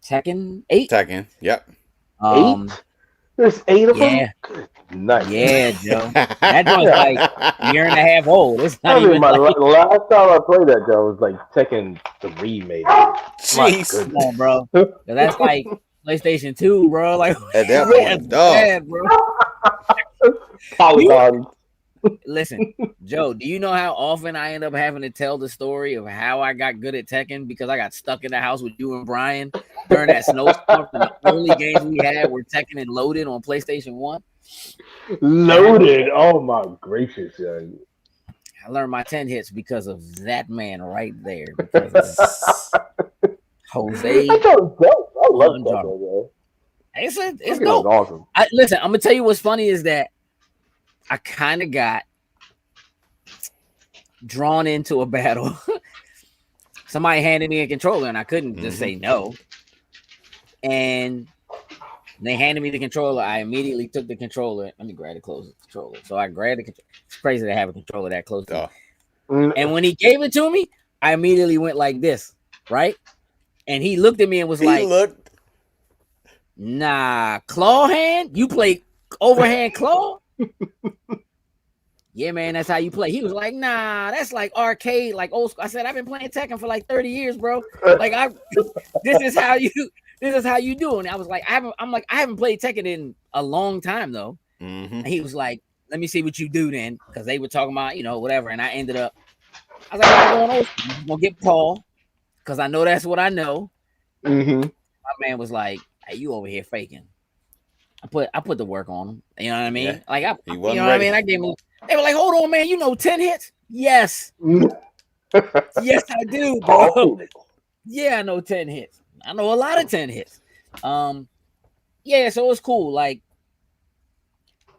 Tekken 8. Tekken, yep. 8? There's 8 of them? Nice. Yeah, Joe. That joint's like a year and a half old. It's not even last time I played that, Joe, was like Tekken 3, maybe. Jeez. Come on, bro. That's like PlayStation 2, bro. Like at that point, bad, bro. Polygons. Listen, Joe, do you know how often I end up having to tell the story of how I got good at Tekken because I got stuck in the house with you and Brian during that snowstorm, and the only games we had were Tekken and Loaded on PlayStation 1? Loaded. Oh my gracious, young. I learned my 10 hits because of that man right there. Because Jose. I love that. It's dope. Awesome. Listen, I'm gonna tell you what's funny is that I kind of got drawn into a battle. Somebody handed me a controller and I couldn't just say no. And they handed me the controller. I immediately took the controller. Let me grab the controller. So I grabbed the controller. It's crazy to have a controller that close to me. And when he gave it to me, I immediately went like this, right? And he looked at me and was nah, claw hand? You play overhand claw? Yeah, man, that's how you play. He was like, nah, that's like arcade, like old school. I said, I've been playing Tekken for like 30 years, bro. Like this is how you do. And I was like, I haven't played Tekken in a long time though. And he was like, let me see what you do then, because they were talking about, whatever. And I ended up, I was like, I'm gonna get Paul, because I know that's what I know. My man was like, hey, you over here faking. I put the work on them. You know what I mean? Yeah, Like he you wasn't know what I ready. mean? I gave them. They were like, "Hold on, man. You know 10 hits? Yes, yes, I do, bro. Yeah, I know 10 hits. I know a lot of 10 hits. Yeah, so it was cool. Like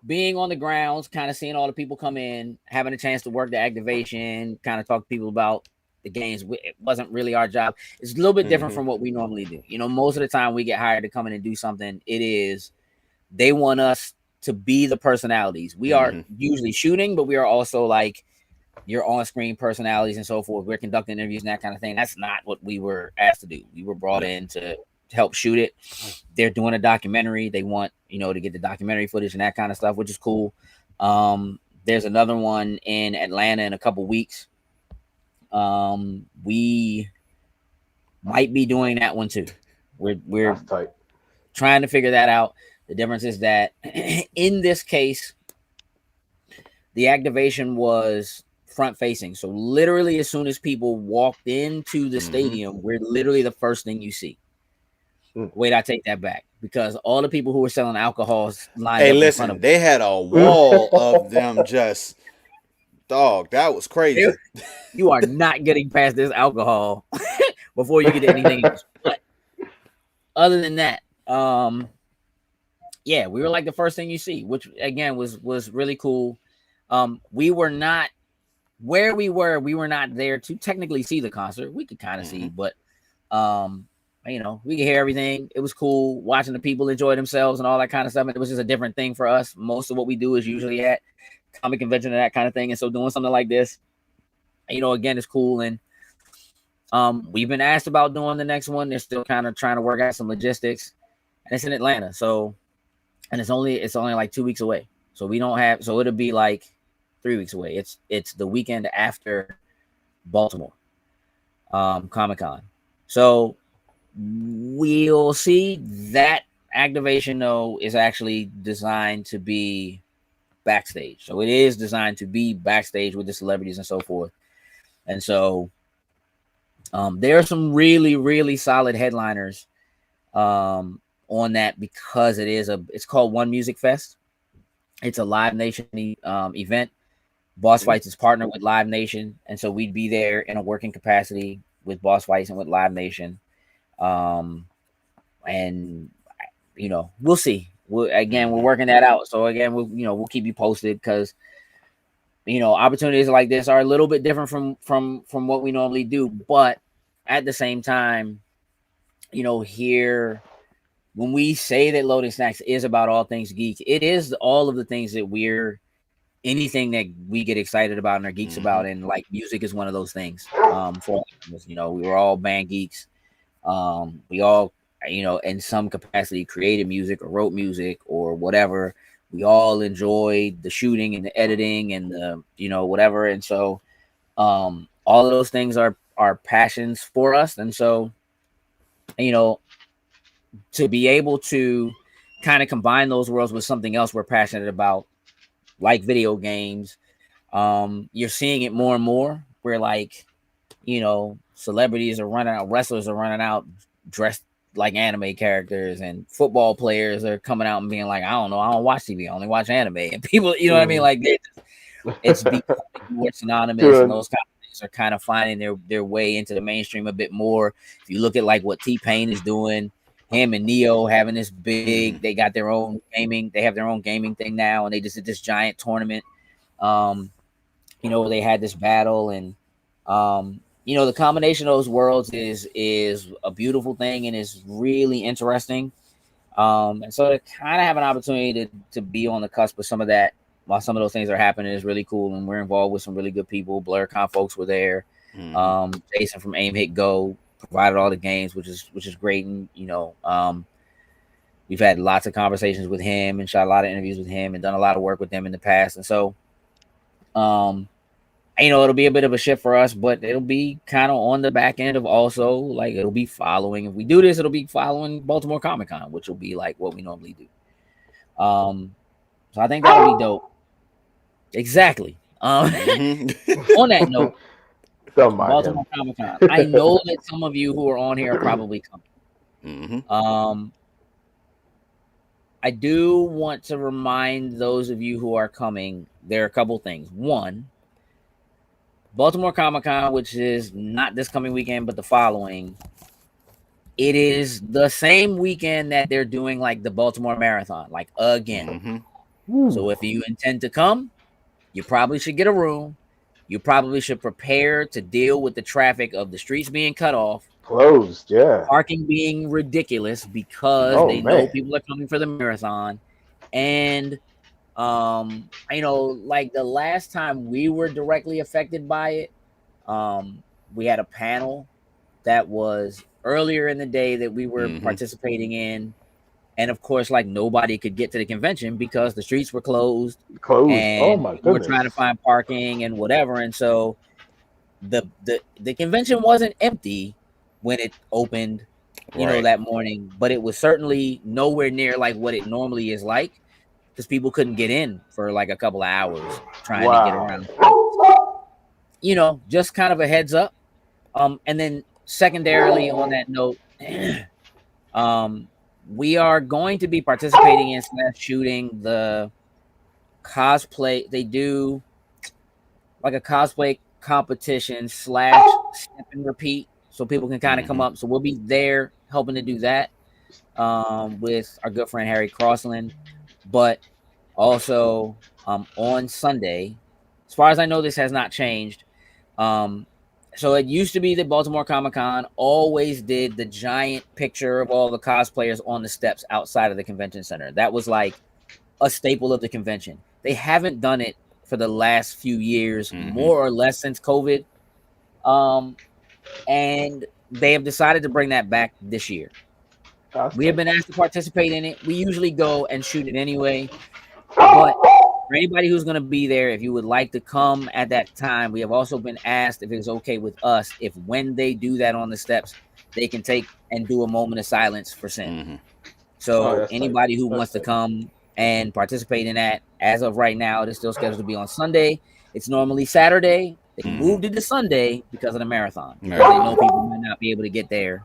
being on the grounds, kind of seeing all the people come in, having a chance to work the activation, kind of talk to people about the games. It wasn't really our job. It's a little bit different from what we normally do. You know, most of the time we get hired to come in and do something. It is they want us to be the personalities. We are usually shooting, but we are also like your on-screen personalities and so forth. We're conducting interviews and that kind of thing. That's not what we were asked to do. We were brought in to help shoot it. They're doing a documentary. They want, you know, to get the documentary footage and that kind of stuff, which is cool. There's another one in Atlanta in a couple weeks. We might be doing that one too. We're trying to figure that out. The difference is that in this case, the activation was front facing. So literally as soon as people walked into the stadium, we're literally the first thing you see. Wait, I take that back because all the people who were selling alcohol lined up in front of they had a wall of them just dog. That was crazy. You are not getting past this alcohol before you get to anything else. But other than that, yeah, we were like the first thing you see, which again was really cool. We were not where we were not there to technically see the concert. We could kind of see, but you know, we could hear everything. It was cool watching the people enjoy themselves and all that kind of stuff. And it was just a different thing for us. Most of what we do is usually at comic convention and that kind of thing. And so doing something like this, you know, again, it's cool. And we've been asked about doing the next one. They're still kind of trying to work out some logistics, and it's in Atlanta. So, and it's only like 2 weeks away. So we don't have, so it'll be like 3 weeks away. It's the weekend after Baltimore Comic Con. So we'll see. That activation though is actually designed to be backstage. So it is designed to be backstage with the celebrities and so forth. And so there are some really, really solid headliners on that because it's called One Music Fest. It's a Live Nation event. Boss Fights is partnered with Live Nation, and so we'd be there in a working capacity with Boss Fights and with Live Nation. And you know, we'll see. We're working that out. So again, we'll keep you posted because you know, opportunities like this are a little bit different from what we normally do, but at the same time, you know, here when we say that Loading Snacks is about all things geek, it is all of the things that anything that we get excited about and are geeks about, and like music is one of those things. For us, you know, we were all band geeks. We all, you know, in some capacity created music or wrote music or whatever. We all enjoyed the shooting and the editing and the, you know, whatever. And so all of those things are passions for us. And so, you know, to be able to kind of combine those worlds with something else we're passionate about, like video games, you're seeing it more and more where, like, you know, celebrities are running out, wrestlers are running out dressed like anime characters, and football players are coming out and being like, I don't know, I don't watch TV, I only watch anime. And people, you know what I mean? Like, it's becoming more synonymous, and those kind of things are kind of finding their way into the mainstream a bit more. If you look at like what T-Pain is doing, him and Neo having this big, they got their own gaming, they have their own gaming thing now, and they just did this giant tournament. You know, they had this battle, and you know, the combination of those worlds is a beautiful thing and is really interesting. And so to kind of have an opportunity to be on the cusp of some of that while some of those things are happening is really cool. And we're involved with some really good people. BlurCon folks were there. Jason from Aim Hit Go provided all the games, which is great. And you know, we've had lots of conversations with him and shot a lot of interviews with him and done a lot of work with them in the past. And so you know, it'll be a bit of a shift for us, but it'll be kind of on the back end of also, like, it'll be following. If we do this, it'll be following Baltimore Comic Con, which will be like what we normally do. So I think that'll be dope. Exactly. On that note, Baltimore Comic Con. I know that some of you who are on here are probably coming. I do want to remind those of you who are coming, there are a couple things. One, Baltimore Comic Con, which is not this coming weekend, but the following, it is the same weekend that they're doing like the Baltimore Marathon, like again. So if you intend to come, you probably should get a room. You probably should prepare to deal with the traffic of the streets being cut off, Closed, yeah. parking being ridiculous because they know people are coming for the marathon. And like the last time we were directly affected by it, we had a panel that was earlier in the day that we were participating in, and of course, like nobody could get to the convention because the streets were closed. And oh my goodness, we're trying to find parking and whatever. And so the convention wasn't empty when it opened, that morning, but it was certainly nowhere near like what it normally is like, because people couldn't get in for like a couple of hours trying to get around. Just kind of a heads up. And then secondarily on that note, we are going to be participating in / shooting the cosplay. They do like a cosplay competition / step and repeat, so people can kind of come up. So we'll be there helping to do that with our good friend Harry Crossland. But also on Sunday, as far as I know, this has not changed. So it used to be that Baltimore Comic Con always did the giant picture of all the cosplayers on the steps outside of the convention center. That was like a staple of the convention. They haven't done it for the last few years, more or less since COVID. And they have decided to bring that back this year. We have been asked to participate in it. We usually go and shoot it anyway. But for anybody who's going to be there, if you would like to come at that time, we have also been asked if it's okay with us if when they do that on the steps, they can take and do a moment of silence for Sin. So anybody who wants to come and participate in that, as of right now, it is still scheduled to be on Sunday. It's normally Saturday. They moved it to Sunday because of the marathon. Because they know people might not be able to get there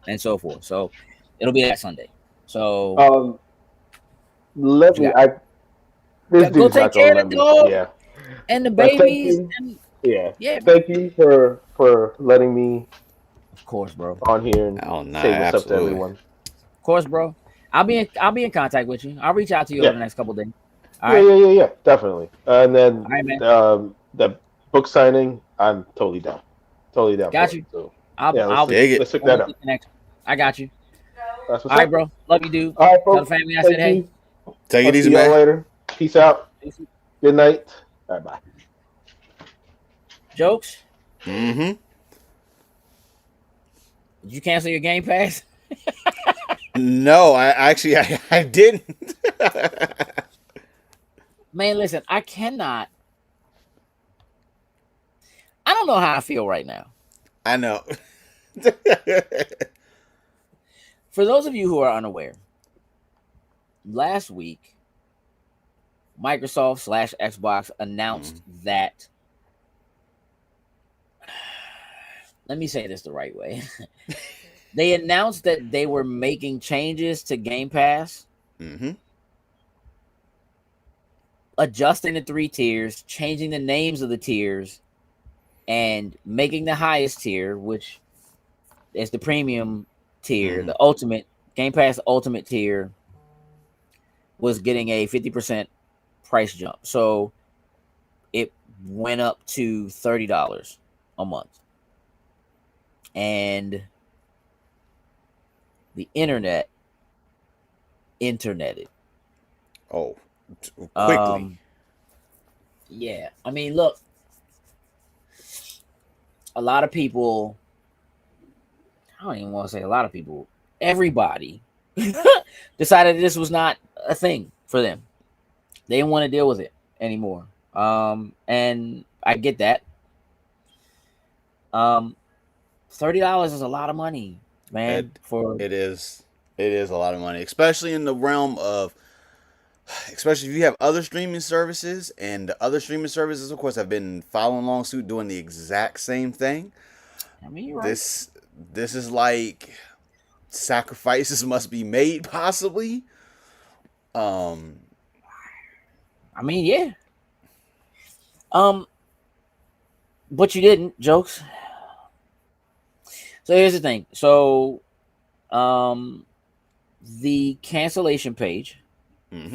and so forth. So it'll be that Sunday. So let me. Go take care of the dog and the babies. Thank you for letting me. Of course, bro. On here and say what's up to everyone. Of course, bro. I'll be in contact with you. I'll reach out to you over the next couple of days. Yeah, definitely. And then the book signing, I'm totally down. Got you. So, let's pick that up. I got you. That's what's all right, bro. Love you, dude. All right, tell the family I said hey. Take it easy, man. Later. Peace out. Good night. All right, bye. Jokes? Did you cancel your Game Pass? No, I didn't. Man, listen, I don't know how I feel right now. I know. For those of you who are unaware, last week, Microsoft / Xbox announced that, let me say this the right way. They announced that they were making changes to Game Pass, adjusting the 3 tiers, changing the names of the tiers, and making the highest tier, which is the premium tier, the ultimate Game Pass ultimate tier, was getting a 50% price jump. So it went up to $30 a month. And the interneted. Oh, quickly. Yeah. I mean, look, a lot of people, I don't even want to say a lot of people, everybody decided this was not a thing for them. They didn't want to deal with it anymore. And I get that. $30 is a lot of money, man. It is a lot of money, especially in the realm of, especially if you have other streaming services, and the other streaming services, of course, have been following along suit, doing the exact same thing. I mean, you're right. This is like sacrifices must be made, possibly, Um, I mean, yeah. But you didn't, jokes. So here's the thing. So the cancellation page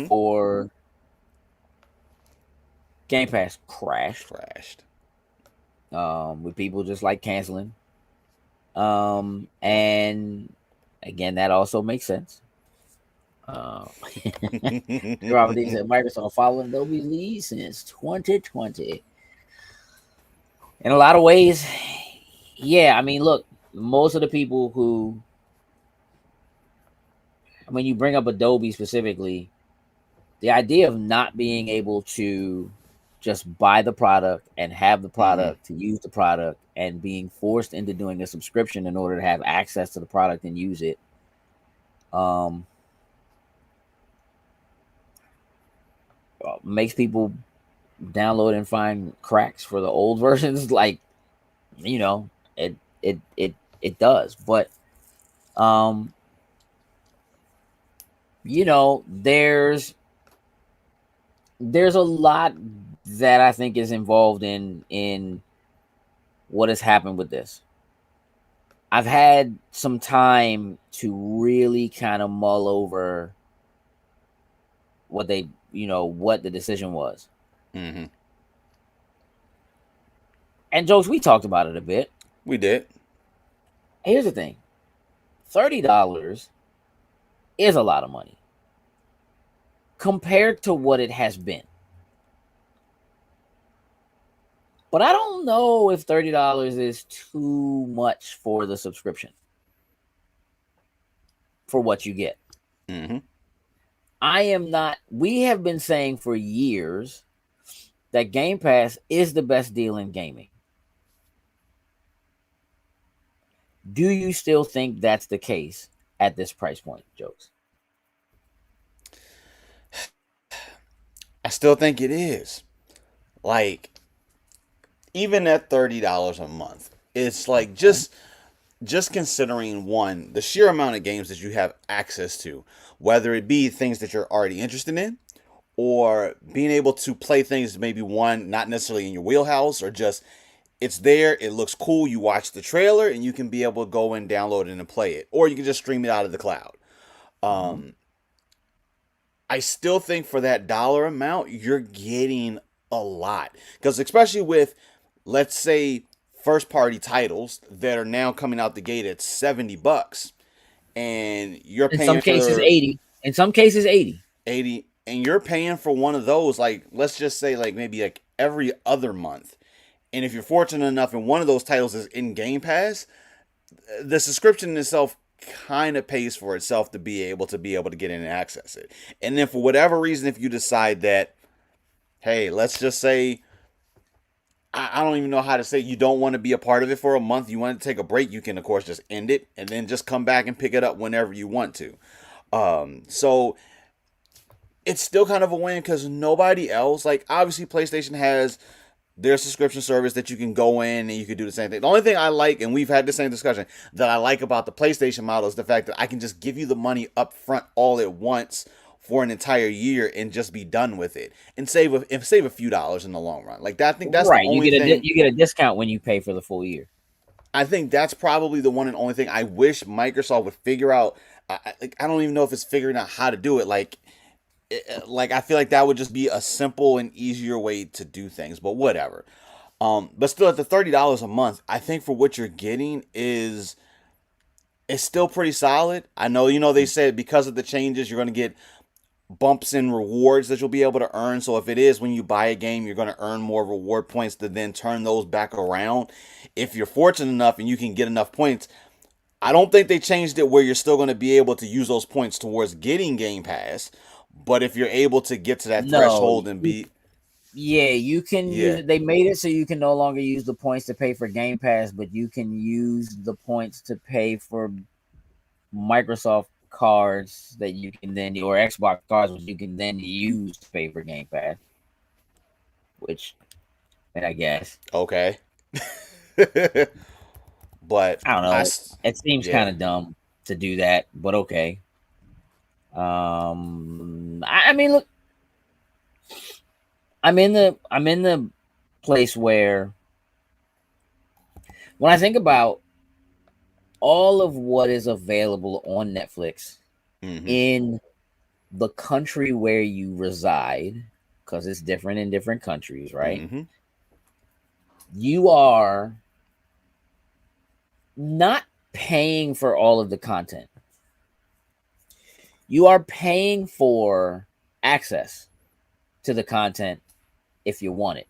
for Game Pass crashed. With people just like canceling. And again, that also makes sense. Robert D said Microsoft following Adobe's lead since 2020. In a lot of ways, yeah. I mean, look, most of the people who, when you bring up Adobe specifically, the idea of not being able to just buy the product and have the product to use the product and being forced into doing a subscription in order to have access to the product and use it. Makes people download and find cracks for the old versions. Like, you know, it does. But you know, there's a lot that I think is involved in what has happened with this. I've had some time to really kind of mull over what they, you know, what the decision was. And jokes, we talked about it a bit. We did. Here's the thing. $30 is a lot of money compared to what it has been. But I don't know if $30 is too much for the subscription for what you get. I am not. We have been saying for years that Game Pass is the best deal in gaming. Do you still think that's the case at this price point, jokes? I still think it is. Like, even at $30 a month, it's like just considering, one, the sheer amount of games that you have access to, whether it be things that you're already interested in, or being able to play things maybe, one, not necessarily in your wheelhouse, or just it's there, it looks cool, you watch the trailer, and you can be able to go and download it and play it, or you can just stream it out of the cloud. I still think for that dollar amount, you're getting a lot, because especially with, let's say, first party titles that are now coming out the gate at $70, and you're paying, in some cases, 80. In some cases, 80, and you're paying for one of those, like, let's just say, like, maybe like every other month. And if you're fortunate enough and one of those titles is in Game Pass, the subscription itself kind of pays for itself to be able to get in and access it. And then for whatever reason, if you decide that, hey, let's just say, I don't even know how to say, you don't want to be a part of it for a month, you want to take a break, you can, of course, just end it and then just come back and pick it up whenever you want to. So it's still kind of a win, because nobody else, like, obviously PlayStation has their subscription service that you can go in and you can do the same thing. The only thing I like, and we've had the same discussion, that I like about the PlayStation model is the fact that I can just give you the money up front all at once for an entire year and just be done with it, and save a few dollars in the long run. Like, that, I think that's right. The only thing. You get a discount when you pay for the full year. I think that's probably the one and only thing I wish Microsoft would figure out. I don't even know if it's figuring out how to do it. Like I feel like that would just be a simple and easier way to do things, but whatever. But still, at the $30 a month, I think for what you're getting it's still pretty solid. I know, they said because of the changes, you're going to get bumps in rewards that you'll be able to earn. So if it is when you buy a game, you're going to earn more reward points to then turn those back around. If you're fortunate enough and you can get enough points, I don't think they changed it where you're still going to be able to use those points towards getting Game Pass. But if you're able to get to that threshold and be... Yeah, you can use it. They made it so you can no longer use the points to pay for Game Pass, but you can use the points to pay for Microsoft cards that you can then, or Xbox cards, which you can then use to pay for Game Pass. Which, I guess. Okay. But I don't know. It seems kind of dumb to do that, but okay. I mean, look, I'm in the place where when I think about all of what is available on Netflix in the country where you reside, because it's different in different countries, right? You are not paying for all of the content. You are paying for access to the content if you want it.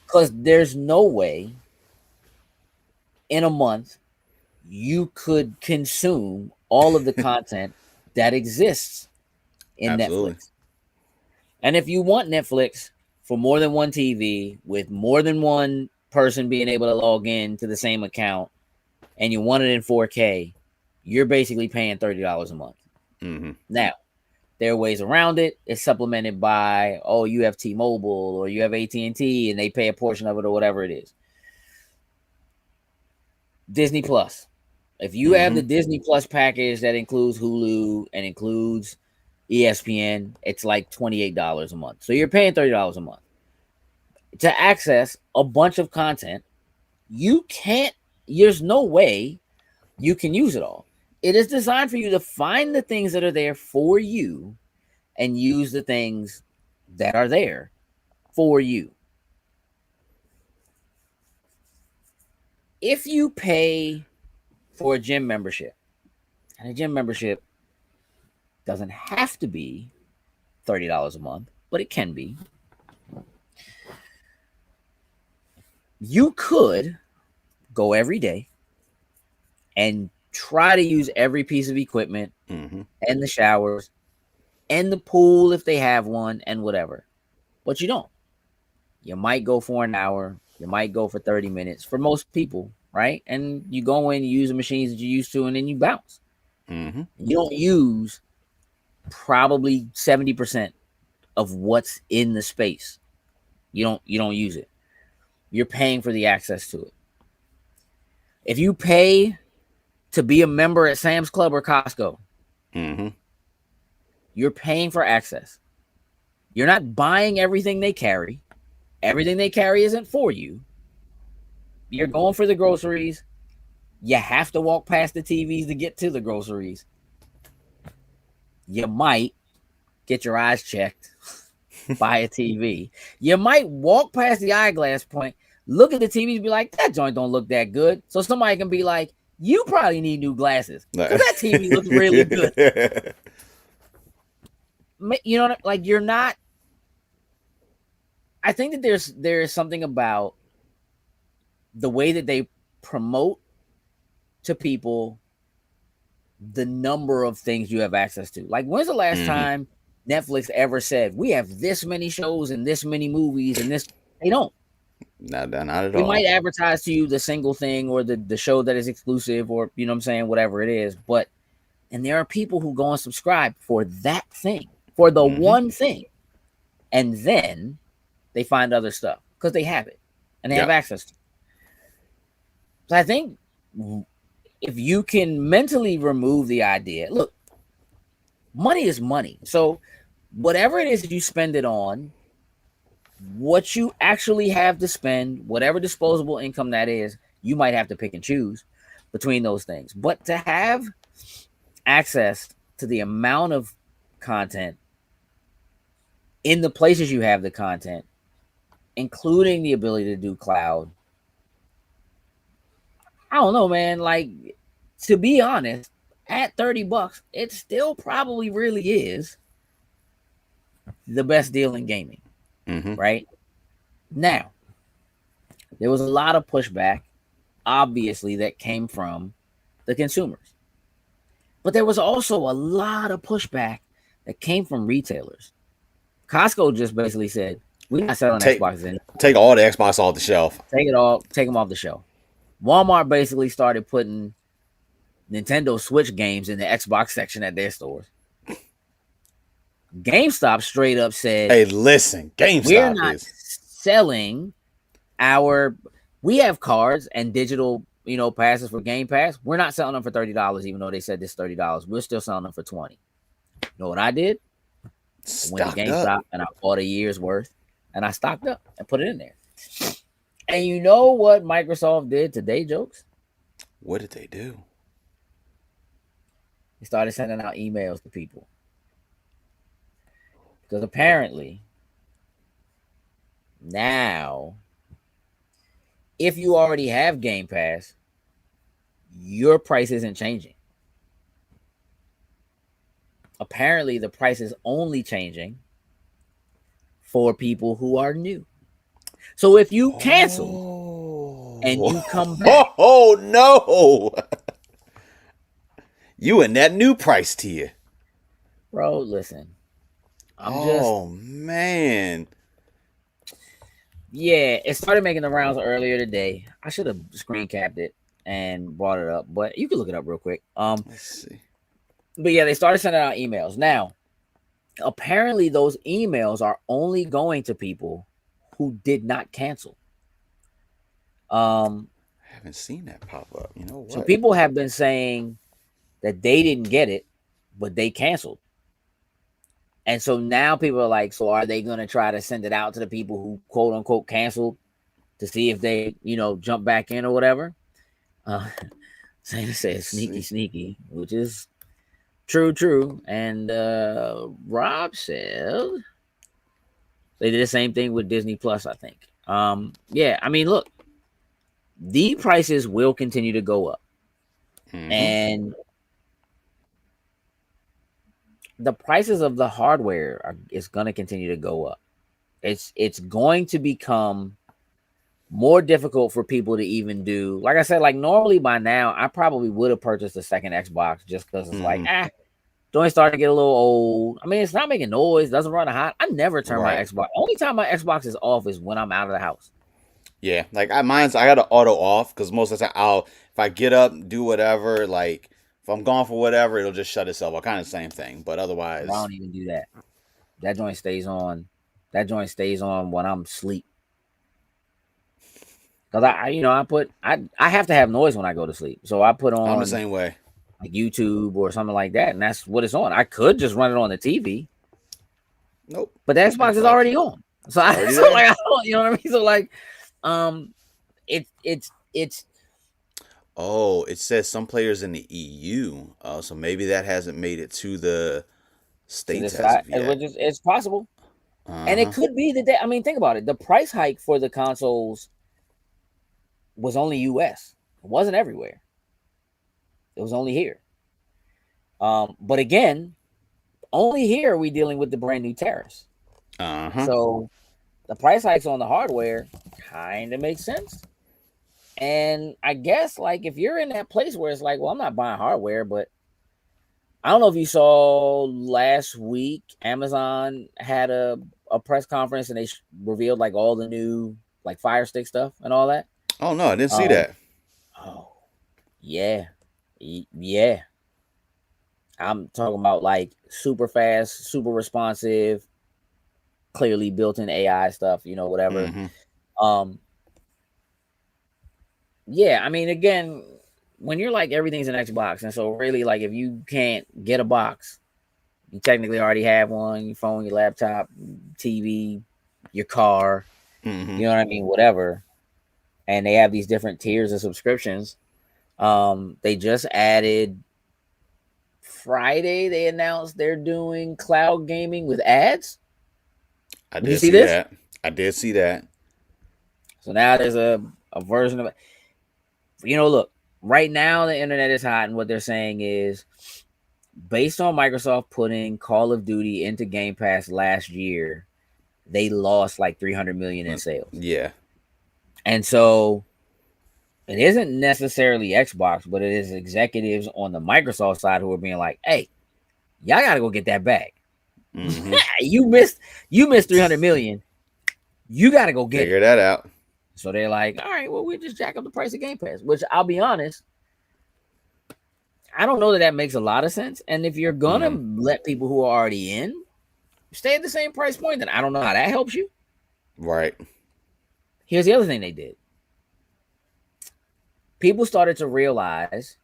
Because there's no way in a month you could consume all of the content that exists in Netflix. And if you want Netflix for more than one TV with more than one person being able to log in to the same account and you want it in 4K, you're basically paying $30 a month. Now, there are ways around it. It's supplemented by, oh, you have T-Mobile or you have AT&T and they pay a portion of it or whatever it is. Disney Plus. If you have the Disney Plus package that includes Hulu and includes ESPN, it's like $28 a month. So you're paying $30 a month to access a bunch of content. There's no way you can use it all. It is designed for you to find the things that are there for you and use the things that are there for you. If you pay for a gym membership, and a gym membership doesn't have to be $30 a month, but it can be. You could go every day and try to use every piece of equipment and the showers and the pool if they have one and whatever. But you don't. You might go for an hour. You might go for 30 minutes for most people, right? And you go in, you use the machines that you're used to, and then you bounce. You don't use probably 70% of what's in the space. You don't use it. You're paying for the access to it. If you pay to be a member at Sam's Club or Costco, you're paying for access. You're not buying everything they carry. Everything they carry isn't for you. You're going for the groceries. You have to walk past the TVs to get to the groceries. You might get your eyes checked, buy a TV. You might walk past the eyeglass point, look at the TV and be like, that joint don't look that good. So somebody can be like, you probably need new glasses because that TV looks really good. You know, like you're not. I think that there's something about the way that they promote to people the number of things you have access to. Like, when's the last time Netflix ever said we have this many shows and this many movies and this? They don't. Not at all. They might advertise to you the single thing or the show that is exclusive or, you know what I'm saying, whatever it is. But, and there are people who go and subscribe for that thing, for the one thing. And then they find other stuff because they have it and they have access to it. So I think if you can mentally remove the idea, look, money is money. So whatever it is that you spend it on, what you actually have to spend, whatever disposable income that is, you might have to pick and choose between those things. But to have access to the amount of content in the places you have the content, including the ability to do cloud, I don't know, man. Like, to be honest, at $30, it still probably really is the best deal in gaming. Right? Now, there was a lot of pushback, obviously, that came from the consumers. But there was also a lot of pushback that came from retailers. Costco just basically said, we're not selling Xboxes anymore. Take all the Xbox off the shelf. Take them off the shelf. Walmart basically started putting Nintendo Switch games in the Xbox section at their stores. GameStop straight up said, hey, listen, GameStop we're not selling we have cards and digital, passes for Game Pass. We're not selling them for $30, even though they said this $30. We're still selling them for $20. You know what I did? I went to Stocked GameStop up. and I bought a year's worth, and I stocked up and put it in there. And you know what Microsoft did today, jokes? What did they do? They started sending out emails to people. Because apparently, now, if you already have Game Pass, your price isn't changing. Apparently, the price is only changing for people who are new. So if you cancel and you come back, Oh no! You in that new price tier. bro, listen. Man. Yeah, it started making the rounds earlier today. I should have screen capped it and brought it up, but you can look it up real quick. Let's see. But yeah, they started sending out emails. Now, apparently those emails are only going to people who did not cancel. I haven't seen that pop up. You know what? So people have been saying that they didn't get it, but they canceled. And so now people are like, so are they going to try to send it out to the people who quote unquote canceled to see if they, jump back in or whatever? Santa says sneaky, which is true. And Rob said they did the same thing with Disney Plus, I think. Yeah, I mean, look, the prices will continue to go up. Mm-hmm. And the prices of the hardware is going to continue to go up. It's going to become more difficult for people to even do. Like I said, like normally by now, I probably would have purchased a second Xbox just because it's like, joint starting to get a little old. I mean, it's not making noise, doesn't run hot. I never turn my Xbox. Only time my Xbox is off is when I'm out of the house. Yeah, like I got to auto off because most of the time if I get up, do whatever, like if I'm gone for whatever, it'll just shut itself off. Kind of the same thing, but otherwise, I don't even do that. That joint stays on. That joint stays on when I'm asleep. Because I have to have noise when I go to sleep. So I put on I'm the same way. Like YouTube or something like that, and that's what it's on. I could just run it on the TV. Nope. But the Xbox is already on. So I don't, you know what I mean? So like, it's. Oh, it says some players in the EU. So maybe that hasn't made it to the States as of yet. Which is, it's possible. And it could be the day. I mean, think about it. The price hike for the consoles was only US. It wasn't everywhere. It was only here. But again, only here are we dealing with the brand new tariffs. So the price hikes on the hardware kind of makes sense. And I guess like if you're in that place where it's like, well, I'm not buying hardware, but I don't know if you saw last week, Amazon had a press conference and they revealed like all the new like Fire Stick stuff and all that. Oh no, I didn't see that. Oh, yeah. I'm talking about like super fast, super responsive, clearly built-in AI stuff, whatever. Yeah, I mean, again, when you're like everything's an Xbox, and so really like if you can't get a box, you technically already have one, your phone, your laptop, TV, your car, you know what I mean, whatever. And they have these different tiers of subscriptions. They just added Friday, they announced they're doing cloud gaming with ads. I did see that. I did see that. So now there's a version of it. Look, right now the internet is hot, and what they're saying is based on Microsoft putting Call of Duty into Game Pass last year, they lost like 300 million in sales. Yeah. And so it isn't necessarily Xbox, but it is executives on the Microsoft side who are being like, hey, y'all got to go get that back. You missed 300 million. You got to go get Figure that out. So they're like, all right, well, we just jack up the price of Game Pass, which I'll be honest, I don't know that makes a lot of sense. And if you're going to let people who are already in stay at the same price point, then I don't know how that helps you. Right. Here's the other thing they did. People started to realize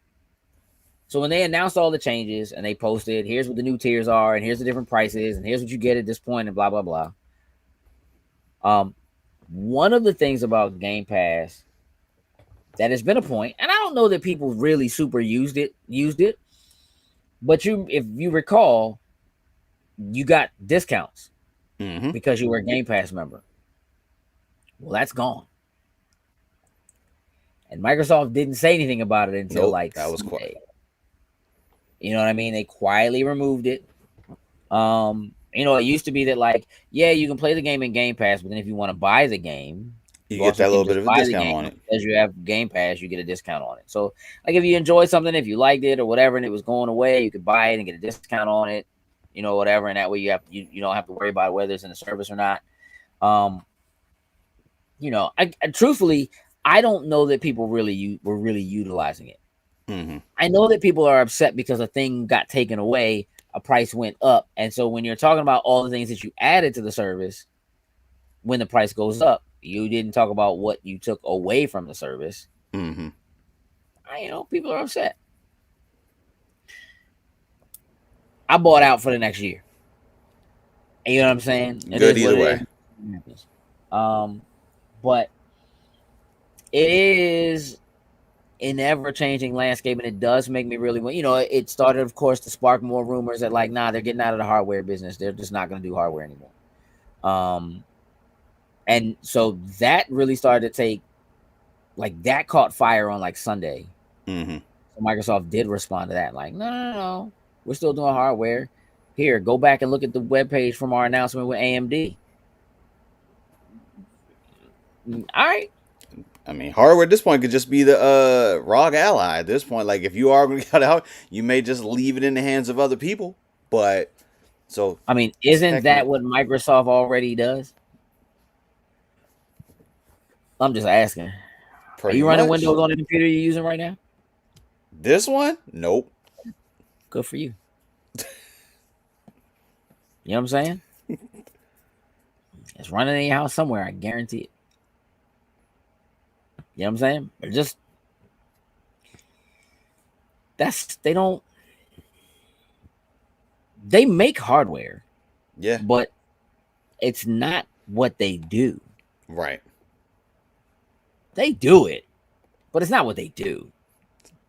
So when they announced all the changes and they posted, here's what the new tiers are, and here's the different prices, and here's what you get at this point, and blah blah blah. One of the things about Game Pass that has been a point, and I don't know that people really super used it, but if you recall, you got discounts because you were a Game Pass member. Well, that's gone. And Microsoft didn't say anything about it until that was quiet. You know what I mean? They quietly removed it. It used to be that you can play the game in Game Pass, but then if you want to buy the game, you get that little bit of a discount on it. As you have Game Pass, you get a discount on it. So, if you enjoyed something, if you liked it or whatever, and it was going away, you could buy it and get a discount on it, whatever. And that way you don't have to worry about whether it's in the service or not. Truthfully, I don't know that people were really utilizing it. I know that people are upset because a thing got taken away, a price went up. And so when you're talking about all the things that you added to the service, when the price goes up, you didn't talk about what you took away from the service. People are upset. I bought out for the next year. You know what I'm saying? Good either way. But it is an ever-changing landscape, and it does make me really, it started, of course, to spark more rumors that they're getting out of the hardware business. They're just not going to do hardware anymore. And so that really started to take, that caught fire on Sunday. So Microsoft did respond to that, no, we're still doing hardware. Here, go back and look at the webpage from our announcement with AMD. All right. I mean, hardware at this point could just be the ROG ally at this point. If you are going to get out, you may just leave it in the hands of other people. But so, I mean, isn't that what Microsoft already does? I'm just asking. Are you running Windows on the computer you're using right now? This one? Nope. Good for you. You know what I'm saying? It's running in your house somewhere, I guarantee it. You know what I'm saying? Or just they make hardware. Yeah. But it's not what they do. Right. They do it, but it's not what they do.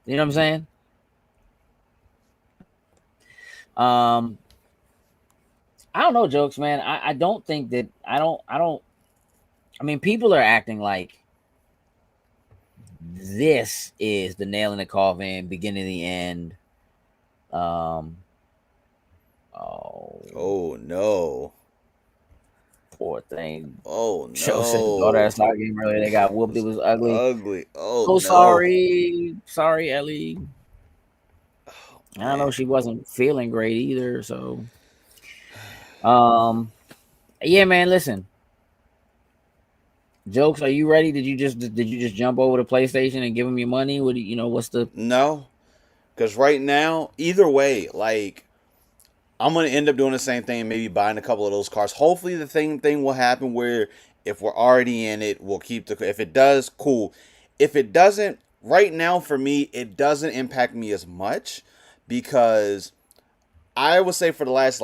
You know what I'm saying? I don't know, Jokes, man. I don't think that I mean, people are acting like this is the nail in the coffin, beginning to the end. Oh no. Poor thing. Oh no. Joe said the daughter at Star Game earlier. They got whooped. It was ugly. Ugly. Oh so no. Sorry. Sorry, Ellie. Oh, I know she wasn't feeling great either. So yeah, man, listen. Jokes, are you ready? Did you just jump over to PlayStation and give them your money? What do what's the No. Because right now, either way, I'm going to end up doing the same thing, maybe buying a couple of those cars. Hopefully the same thing will happen where if we're already in it, we'll keep if it does, cool. If it doesn't, right now for me, it doesn't impact me as much because I would say for the last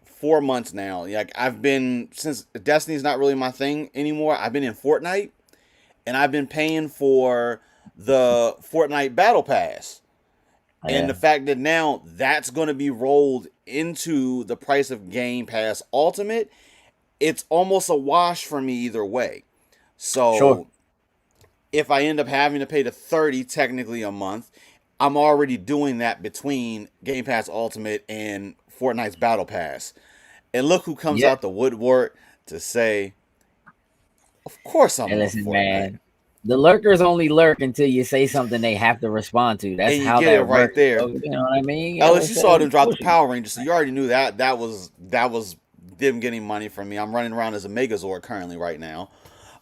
4 months now, I've been, since Destiny's not really my thing anymore, I've been in Fortnite and I've been paying for the Fortnite Battle Pass. And the fact that now that's going to be rolled into the price of Game Pass Ultimate, it's almost a wash for me either way. So if I end up having to pay the $30 technically a month, I'm already doing that between Game Pass Ultimate and Fortnite's Battle Pass. And look who comes out the woodwork to say, of course I'm on Fortnite. Man. The lurkers only lurk until you say something they have to respond to. That's and you how get that it right works. there. So, you know what I mean? Ellis, you saw them drop the Power Rangers, so you already knew that was them getting money from me. I'm running around as a Megazord currently right now,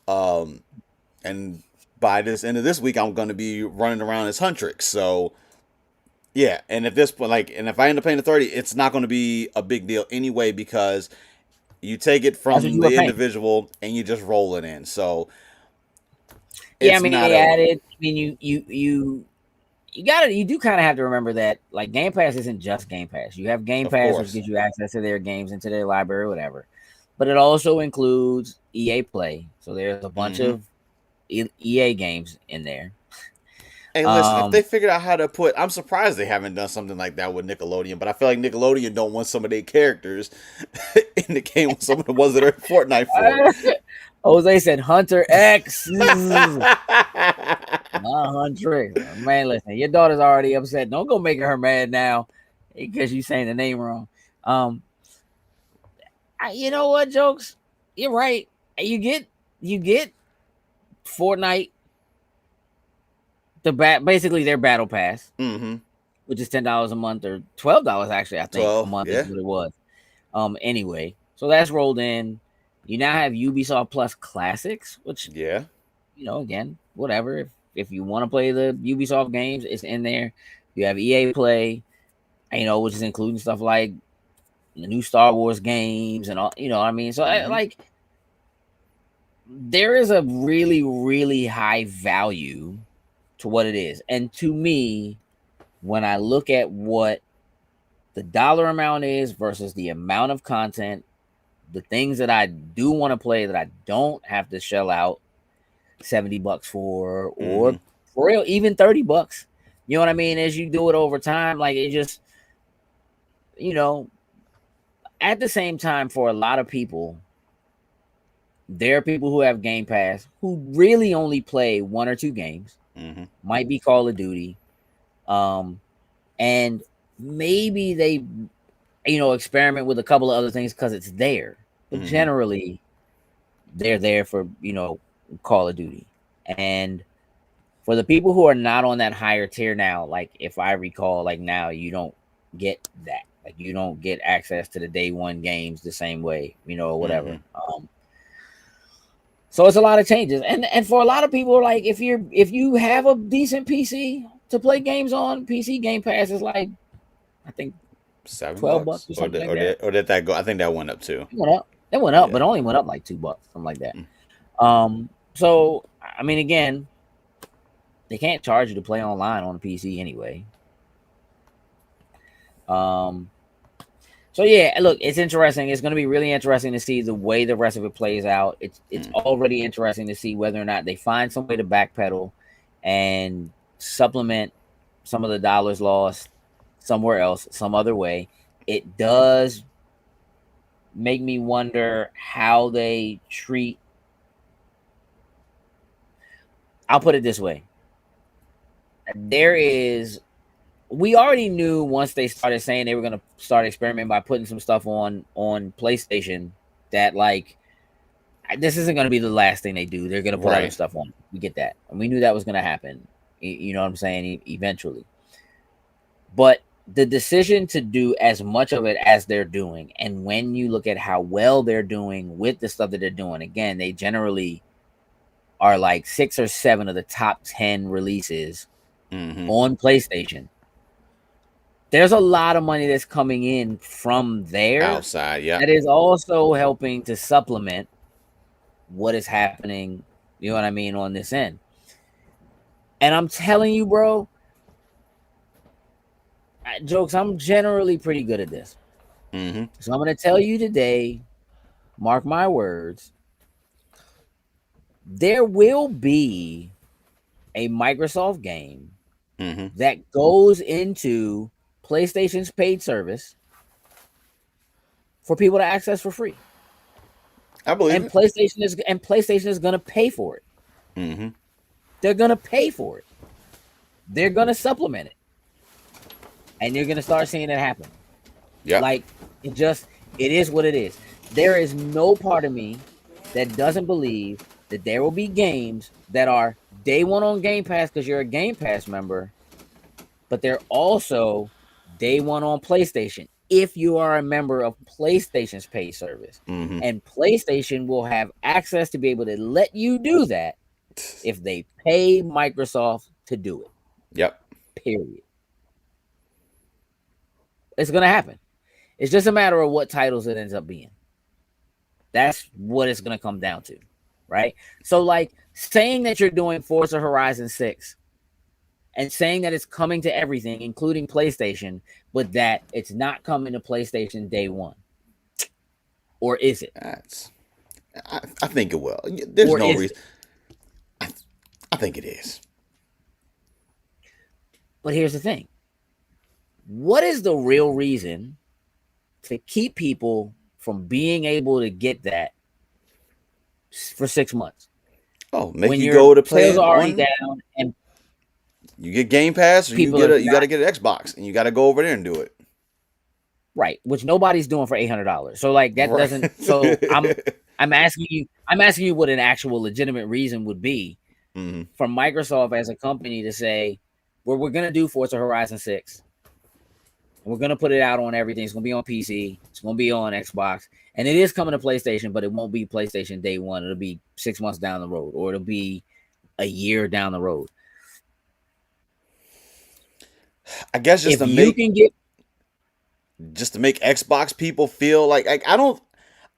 and by this end of this week, I'm going to be running around as Huntrix. So yeah, and if this and if I end up paying the $30, it's not going to be a big deal anyway because you take it from the individual and you just roll it in. So. Yeah, I mean they added. I mean you you do kind of have to remember that like Game Pass isn't just Game Pass. You have Game Of Pass, course. which gives you access to their games, into their library, whatever. But it also includes EA Play. So there's a bunch of EA games in there. Hey, listen, if they figured out how to put, I'm surprised they haven't done something like that with Nickelodeon, but I feel like Nickelodeon don't want some of their characters in the game with some of the ones that are in Fortnite for. Jose said Hunter X. Not Hunter X. Man, listen, your daughter's already upset. Don't go making her mad now because you saying the name wrong. You know what, Jokes? You're right. You get Fortnite, basically their battle pass, which is $10 a month or $12 actually. I think a month is what it was. Anyway, so that's rolled in. You now have Ubisoft Plus Classics, which again, whatever. If you want to play the Ubisoft games, it's in there. You have EA Play, which is including stuff like the new Star Wars games and all. You know what I mean? So there is a really, really high value to what it is. And to me, when I look at what the dollar amount is versus the amount of content, the things that I do want to play that I don't have to shell out $70 for, or for real, even $30. You know what I mean? As you do it over time, like it just, at the same time, for a lot of people, there are people who have Game Pass who really only play one or two games. Might be Call of Duty, and maybe they, experiment with a couple of other things because it's there. But generally, they're there for Call of Duty. And for the people who are not on that higher tier now, like if I recall, like now you don't get that. Like you don't get access to the day one games the same way, or whatever. So it's a lot of changes, and for a lot of people, like if you have a decent PC to play games on, PC Game Pass is like, I think $7 $12 or something like that. Or did that go? I think that went up too. It went up, but only went up like $2, something like that. So I mean, again, they can't charge you to play online on a PC anyway. So yeah, look, it's interesting. It's going to be really interesting to see the way the rest of it plays out. It's already interesting to see whether or not they find some way to backpedal and supplement some of the dollars lost somewhere else, some other way. It does make me wonder how they treat. I'll put it this way. We already knew once they started saying they were going to start experimenting by putting some stuff on PlayStation that like this isn't going to be the last thing they do. They're going to put other stuff on. We get that. And we knew that was going to happen. You know what I'm saying? Eventually. But the decision to do as much of it as they're doing, and when you look at how well they're doing with the stuff that they're doing, again, they generally are like 6 or 7 of the top 10 releases on PlayStation. There's a lot of money that's coming in from there outside, that is also helping to supplement what is happening, you know what I mean, on this end. And I'm telling you, bro, Jokes, I'm generally pretty good at this. So I'm going to tell you today, mark my words, there will be a Microsoft game that goes into PlayStation's paid service for people to access for free. I believe it. PlayStation is going to pay for it. They're going to pay for it. They're going to supplement it. And you're going to start seeing it happen. Yeah. Like it is what it is. There is no part of me that doesn't believe that there will be games that are day one on Game Pass because you're a Game Pass member, but they're also day one on PlayStation if you are a member of PlayStation's pay service. And PlayStation will have access to be able to let you do that if they pay Microsoft to do it. Yep. Period. It's going to happen. It's just a matter of what titles it ends up being. That's what it's going to come down to, right? So, like, saying that you're doing Forza Horizon 6 and saying that it's coming to everything, including PlayStation, but that it's not coming to PlayStation day one? Or is it? I think it will. There's no reason. I think it is. But here's the thing. What is the real reason to keep people from being able to get that for 6 months? Oh, make you go to play sales are already down, and you get Game Pass, or you got to get an Xbox, and you got to go over there and do it. Right, which nobody's doing for $800. So like that doesn't. So I'm asking you what an actual legitimate reason would be for Microsoft as a company to say, well, we're gonna do Forza Horizon 6. We're gonna put it out on everything. It's gonna be on PC. It's gonna be on Xbox, and it is coming to PlayStation, but it won't be PlayStation day one. It'll be 6 months down the road, or it'll be a year down the road. I guess just to make Xbox people feel like I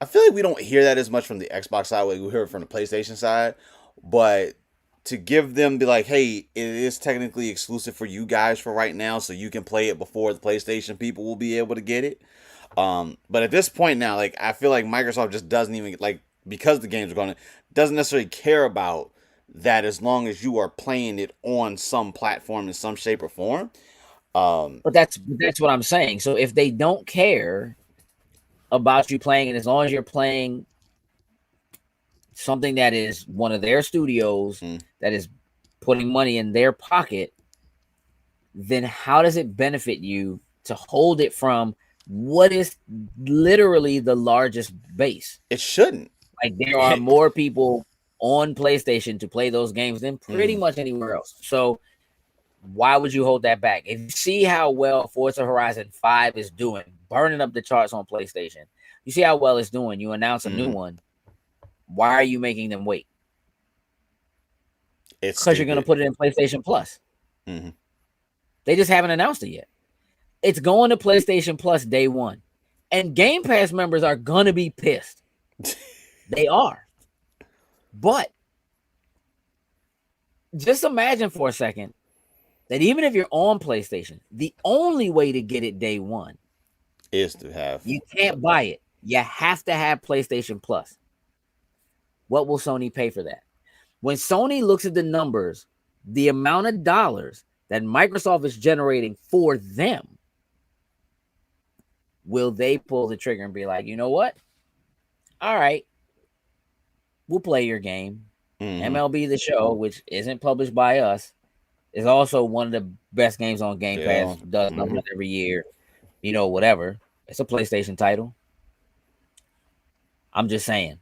feel like we don't hear that as much from the Xbox side. We hear it from the PlayStation side, but to give them, be like, hey, it is technically exclusive for you guys for right now, so you can play it before the PlayStation people will be able to get it. But at this point now, like, I feel like Microsoft just doesn't even, like, because the games are going, doesn't necessarily care about that as long as you are playing it on some platform in some shape or form. But that's what I'm saying. So if they don't care about you playing it, as long as you're playing something that is one of their studios that is putting money in their pocket, then how does it benefit you to hold it from what is literally the largest base? It shouldn't. Like, there are more people on PlayStation to play those games than pretty much anywhere else. So why would you hold that back? If you see how well Forza Horizon 5 is doing, burning up the charts on PlayStation, you see how well it's doing, you announce a new one. Why are you making them wait? It's because you're going to put it in PlayStation Plus. They just haven't announced it yet. It's going to PlayStation Plus day one. And Game Pass members are going to be pissed. They are. But just imagine for a second that even if you're on PlayStation, the only way to get it day one is to have. You can't buy it. You have to have PlayStation Plus. What will Sony pay for that? When Sony looks at the numbers, the amount of dollars that Microsoft is generating for them, will they pull the trigger and be like, you know what? All right, we'll play your game. MLB The Show, which isn't published by us, is also one of the best games on Game Pass. Does numbers every year. You know, whatever. It's a PlayStation title. I'm just saying.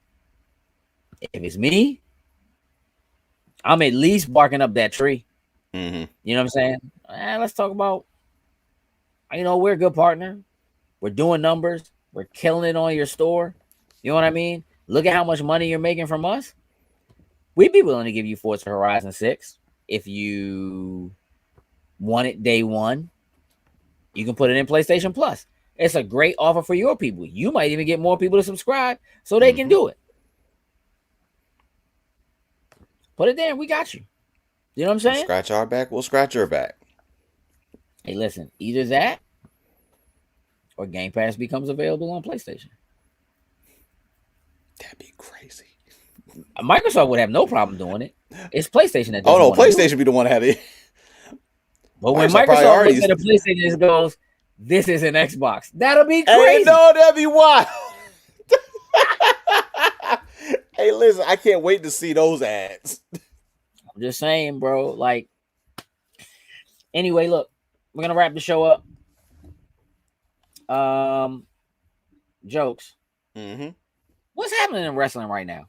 If it's me, I'm at least barking up that tree. You know what I'm saying? Let's talk about, we're a good partner. We're doing numbers. We're killing it on your store. You know what I mean? Look at how much money you're making from us. We'd be willing to give you Forza Horizon 6 if you want it day one. You can put it in PlayStation Plus. It's a great offer for your people. You might even get more people to subscribe so they can do it. Put it there and we got you. You know what I'm saying? Scratch our back, we'll scratch your back. Hey, listen, either that or Game Pass becomes available on PlayStation. That'd be crazy. Microsoft would have no problem doing it. It's PlayStation that doesn't PlayStation be the one that had it. But when Microsoft looks at a PlayStation and goes, this is an Xbox, that'll be crazy. Hey, no, that'd be wild. Hey, listen, I can't wait to see those ads. I'm just saying, bro. Like, anyway, look, we're gonna wrap the show up. Jokes. What's happening in wrestling right now?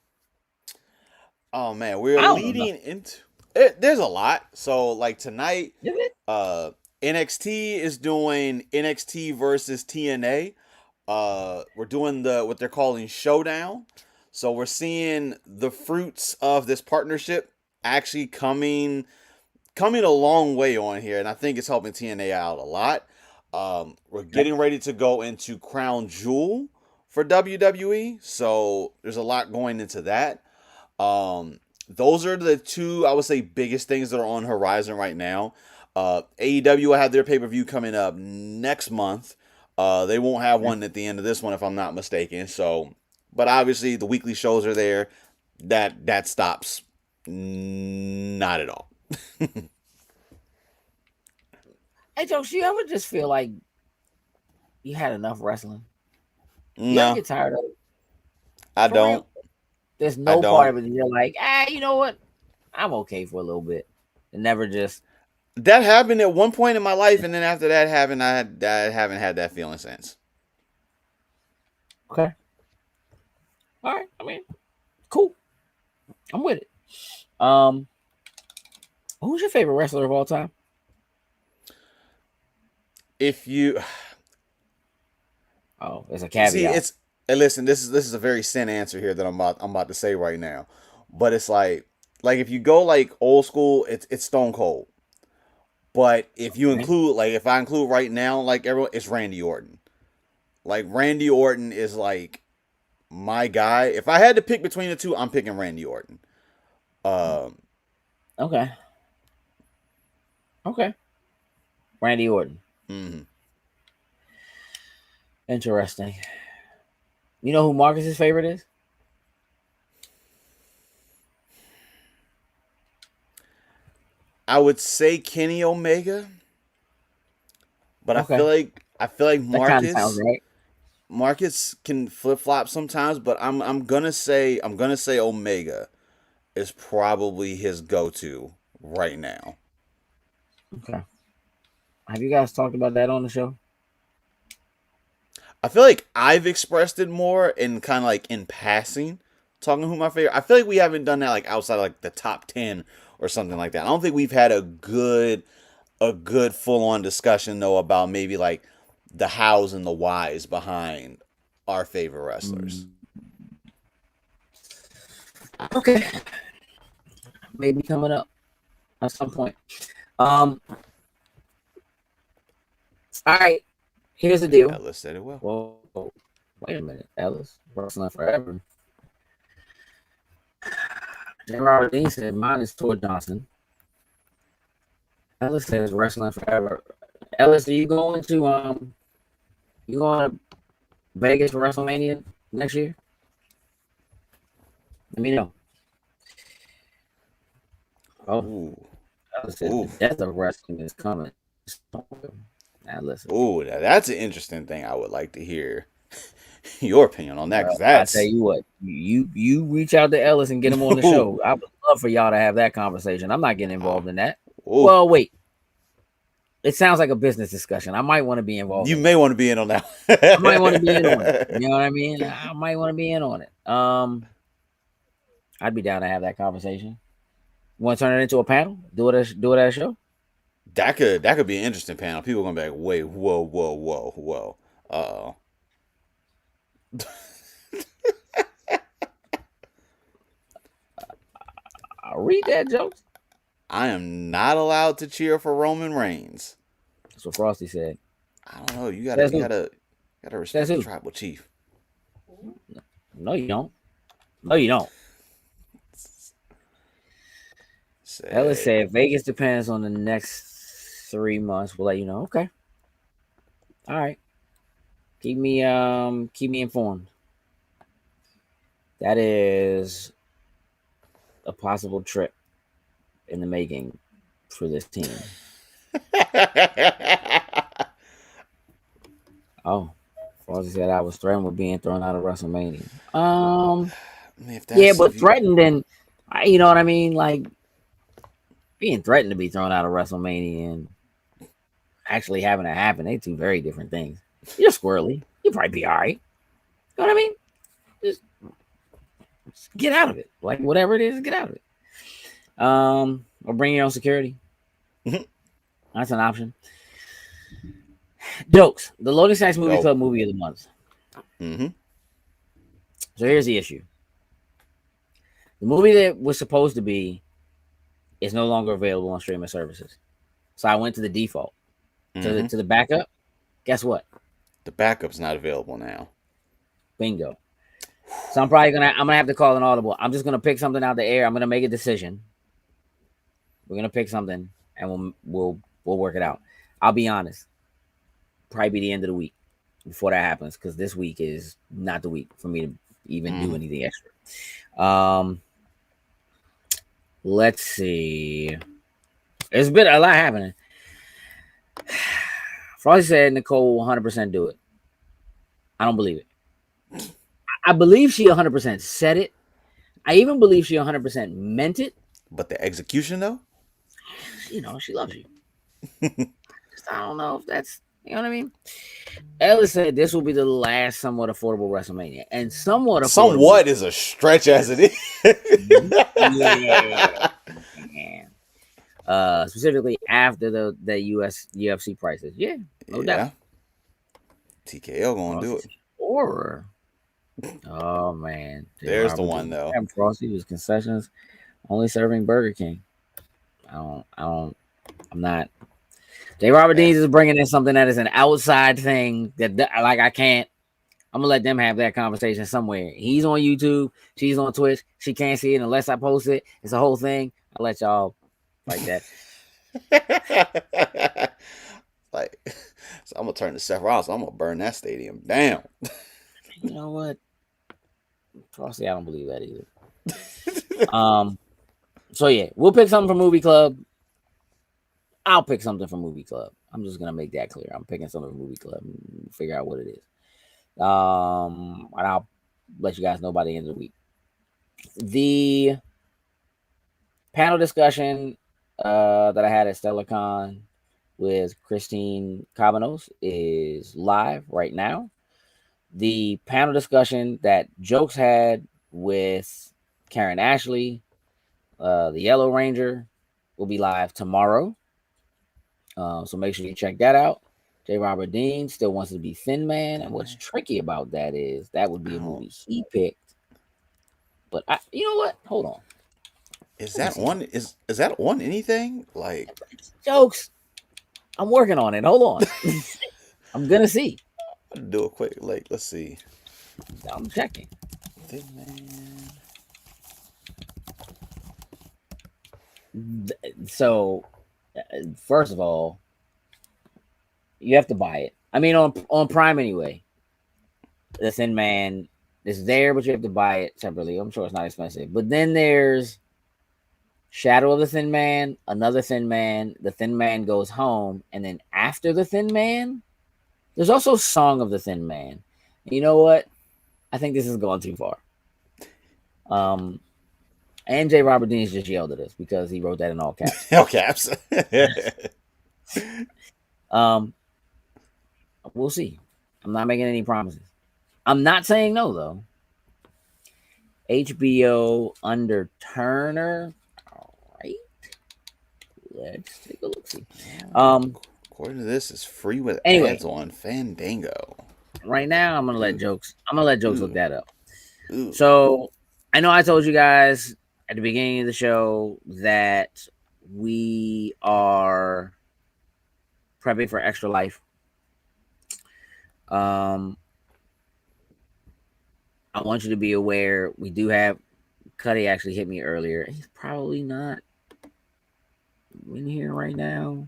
Oh man, we're leading into it. There's a lot. So, like tonight, NXT is doing NXT versus TNA. We're doing what they're calling Showdown. So we're seeing the fruits of this partnership actually coming a long way on here, and I think it's helping TNA out a lot. We're getting ready to go into Crown Jewel for WWE, so there's a lot going into that. those are the two, I would say, biggest things that are on horizon right now. AEW will have their pay-per-view coming up next month. They won't have one at the end of this one, if I'm not mistaken. So, but obviously the weekly shows are there. That stops not at all. Hey, Josh, you ever just feel like you had enough wrestling? You No, ever get tired of it? I For don't. real? There's I no don't. part of it that you're like, you know what? I'm okay for a little bit. And never just. That happened at one point in my life, and then after that happened, I haven't had that feeling since. Okay. All right. I mean, cool. I'm with it. Who's your favorite wrestler of all time? If you Oh, there's a caveat. see, listen. This is a very sin answer here that I'm about to say right now, but it's like if you go like old school, it's Stone Cold. But if you include if I include right now, like everyone, it's Randy Orton. Like Randy Orton is like my guy. If I had to pick between the two, I'm picking Randy Orton. Okay. Randy Orton. Mm-hmm. Interesting. You know who Marcus's favorite is? I would say Kenny Omega, but Okay. I feel like That kind of sounds right. Marcus can flip flop sometimes, but I'm gonna say Omega is probably his go to right now. Okay. Have you guys talked about that on the show? I feel like I've expressed it more in kind of like in passing, talking who my favorite. I feel like we haven't done that like outside of like the top 10 or something like that. I don't think we've had a good full on discussion though about maybe like the hows and the whys behind our favorite wrestlers. Okay. Maybe coming up at some point. All right. Here's the deal. Ellis said it well. Whoa. Wait a minute. Ellis. Wrestling forever. Gerard Dean said mine is Tor Johnson. Ellis says wrestling forever. Ellis, are you going to Vegas for WrestleMania next year? Let me know. Oh, Ooh. Ellis said the death of wrestling is coming. Now listen. Ooh, that's an interesting thing. I would like to hear your opinion on that, because that's. I tell you what, you reach out to Ellis and get him on the show. I would love for y'all to have that conversation. I'm not getting involved in that. Ooh. Well, wait. It sounds like a business discussion. I might want to be involved. You may want to be in on that. I might want to be in on it. You know what I mean? I might want to be in on it. I'd be down to have that conversation. You want to turn it into a panel? Do it at a show? That could be an interesting panel. People are gonna be like, wait, whoa. I'll read that, jokes. I am not allowed to cheer for Roman Reigns. That's what Frosty said. I don't know. You gotta respect the tribal chief. No, you don't. No, you don't. Ellis said Vegas depends on the next 3 months. We'll let you know. Okay. All right. Keep me informed. That is a possible trip in the making for this team. Oh, Frosty said I was threatened with being thrown out of WrestleMania. Yeah, but threatened and you know what I mean? Like being threatened to be thrown out of WrestleMania and actually having it happen, they two very different things. You're squirrely. You'll probably be all right. You know what I mean? Just get out of it. Like whatever it is, get out of it. Or bring your own security. That's an option. Jokes. The Loading Stacks Movie Club movie of the month. So here's the issue. The movie that was supposed to be is no longer available on streaming services. So I went to the default. To the backup. Guess what? The backup's not available now. Bingo. So I'm gonna have to call an audible. I'm just gonna pick something out the air. I'm gonna make a decision. We're gonna pick something and we'll work it out. I'll be honest. Probably be the end of the week before that happens, because this week is not the week for me to even do anything extra. Let's see. There's been a lot happening. Frosty said Nicole will 100% do it. I don't believe it. I believe she 100% said it. I even believe she 100% meant it. But the execution, though? You know, she loves you. I don't know if that's, you know what I mean? Ellis said this will be the last somewhat affordable WrestleMania. And somewhat is a stretch as it is. Yeah. Specifically after the UFC prices. Yeah, no doubt. TKO gonna do it. Horror. Oh man. There's the one though. Frosty was concessions only serving Burger King. I'm not. J. Robert Deans is bringing in something that is an outside thing that like I can't. I'm gonna let them have that conversation somewhere. He's on YouTube, she's on Twitch. She can't see it unless I post it. It's a whole thing. I'll let y'all like that. Like, so I'm gonna turn to Seth Rollins. I'm gonna burn that stadium down. You know what? Frosty, I don't believe that either. So yeah, we'll pick something from Movie Club. I'll pick something from Movie Club. I'm just gonna make that clear. I'm picking something from Movie Club and figure out what it is. And I'll let you guys know by the end of the week. The panel discussion that I had at StellaCon with Christine Cabanos is live right now. The panel discussion that Jokes had with Karen Ashley, the Yellow Ranger, will be live tomorrow. So make sure you check that out. J. Robert Dean still wants to be Thin Man, and what's tricky about that is that would be a movie he picked. But you know what? Hold on. Is that on? Is that on anything? Like Jokes. I'm working on it. Hold on. I'm gonna see. I'll do it quick. Like, let's see. I'm checking. Thin Man. So, first of all, you have to buy it. I mean, on Prime anyway. The Thin Man is there, but you have to buy it separately. I'm sure it's not expensive. But then there's Shadow of the Thin Man, Another Thin Man, The Thin Man Goes Home, and then after The Thin Man, there's also Song of the Thin Man. And you know what? I think this is going too far. And J. Robert Deans just yelled at us because he wrote that in all caps. All caps. We'll see. I'm not making any promises. I'm not saying no, though. HBO under Turner. All right. Let's take a look. See. According to this, it's free with ads on Fandango. Right now, I'm gonna let Jokes look that up. Ooh. So I know I told you guys at the beginning of the show that we are prepping for Extra Life. I want you to be aware we do have Cuddy actually hit me earlier. He's probably not in here right now.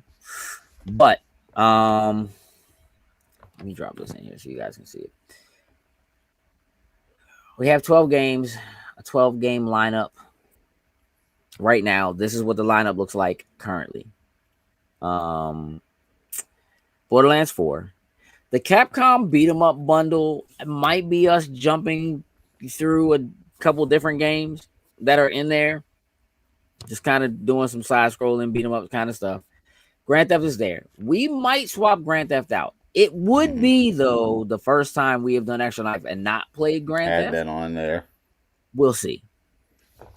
But let me drop this in here so you guys can see it. We have 12 games, a 12-game lineup. Right now, this is what the lineup looks like currently. Borderlands 4. The Capcom beat 'em up bundle might be us jumping through a couple different games that are in there. Just kind of doing some side scrolling, beat 'em up kind of stuff. Grand Theft is there. We might swap Grand Theft out. It would be, though, the first time we have done Extra Life and not played Grand Theft. Add that on there. We'll see.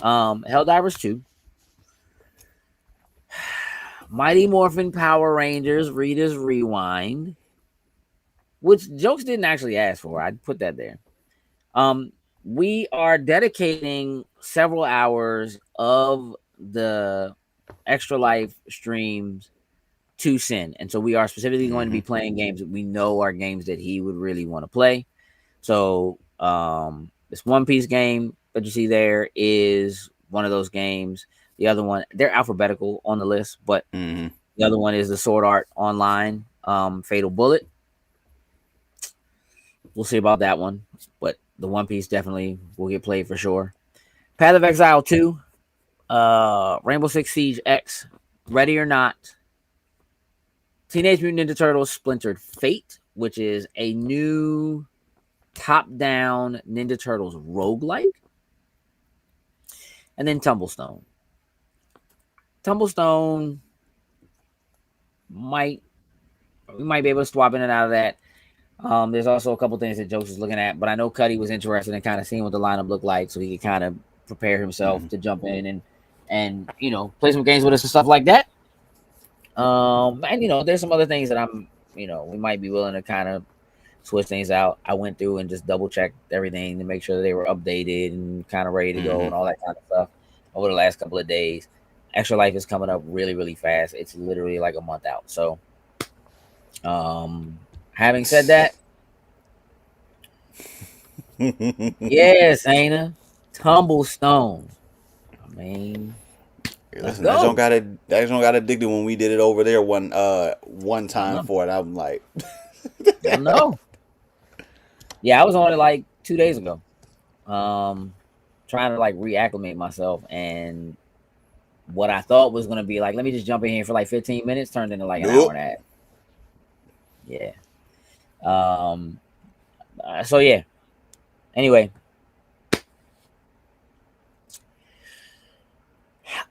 Helldivers 2. Mighty Morphin Power Rangers Rita's Rewind, which Jokes didn't actually ask for. I'd put that there. We are dedicating several hours of the Extra Life streams to Sin. And so we are specifically going to be playing games that we know are games that he would really want to play. So This One Piece game that you see there is one of those games. The other one, they're alphabetical on the list, but Mm-hmm. the other one is the Sword Art Online, Fatal Bullet. We'll see about that one, but the One Piece definitely will get played for sure. Path of Exile 2, Rainbow Six Siege X, Ready or Not, Teenage Mutant Ninja Turtles Splintered Fate, which is a new top-down Ninja Turtles roguelike, and then Tumblestone. Tumblestone we might be able to swap in and out of that. There's also a couple things that Jokes is looking at, but I know Cuddy was interested in kind of seeing what the lineup looked like, so he could kind of prepare himself to jump in and play some games with us and stuff like that. And there's some other things that we might be willing to kind of switch things out. I went through and just double checked everything to make sure that they were updated and kind of ready to go and all that kind of stuff over the last couple of days. Extra Life is coming up really, really fast. It's literally like a month out. So, having said that, yes, Aina, Tumblestone. I mean, listen, I don't got addicted when we did it over there one time for it. I'm like, no. Yeah, I was on it like 2 days ago. Trying to like reacclimate myself, and what I thought was gonna be like, let me just jump in here for like 15 minutes, turned into like an hour and a half. Yeah. So yeah. Anyway,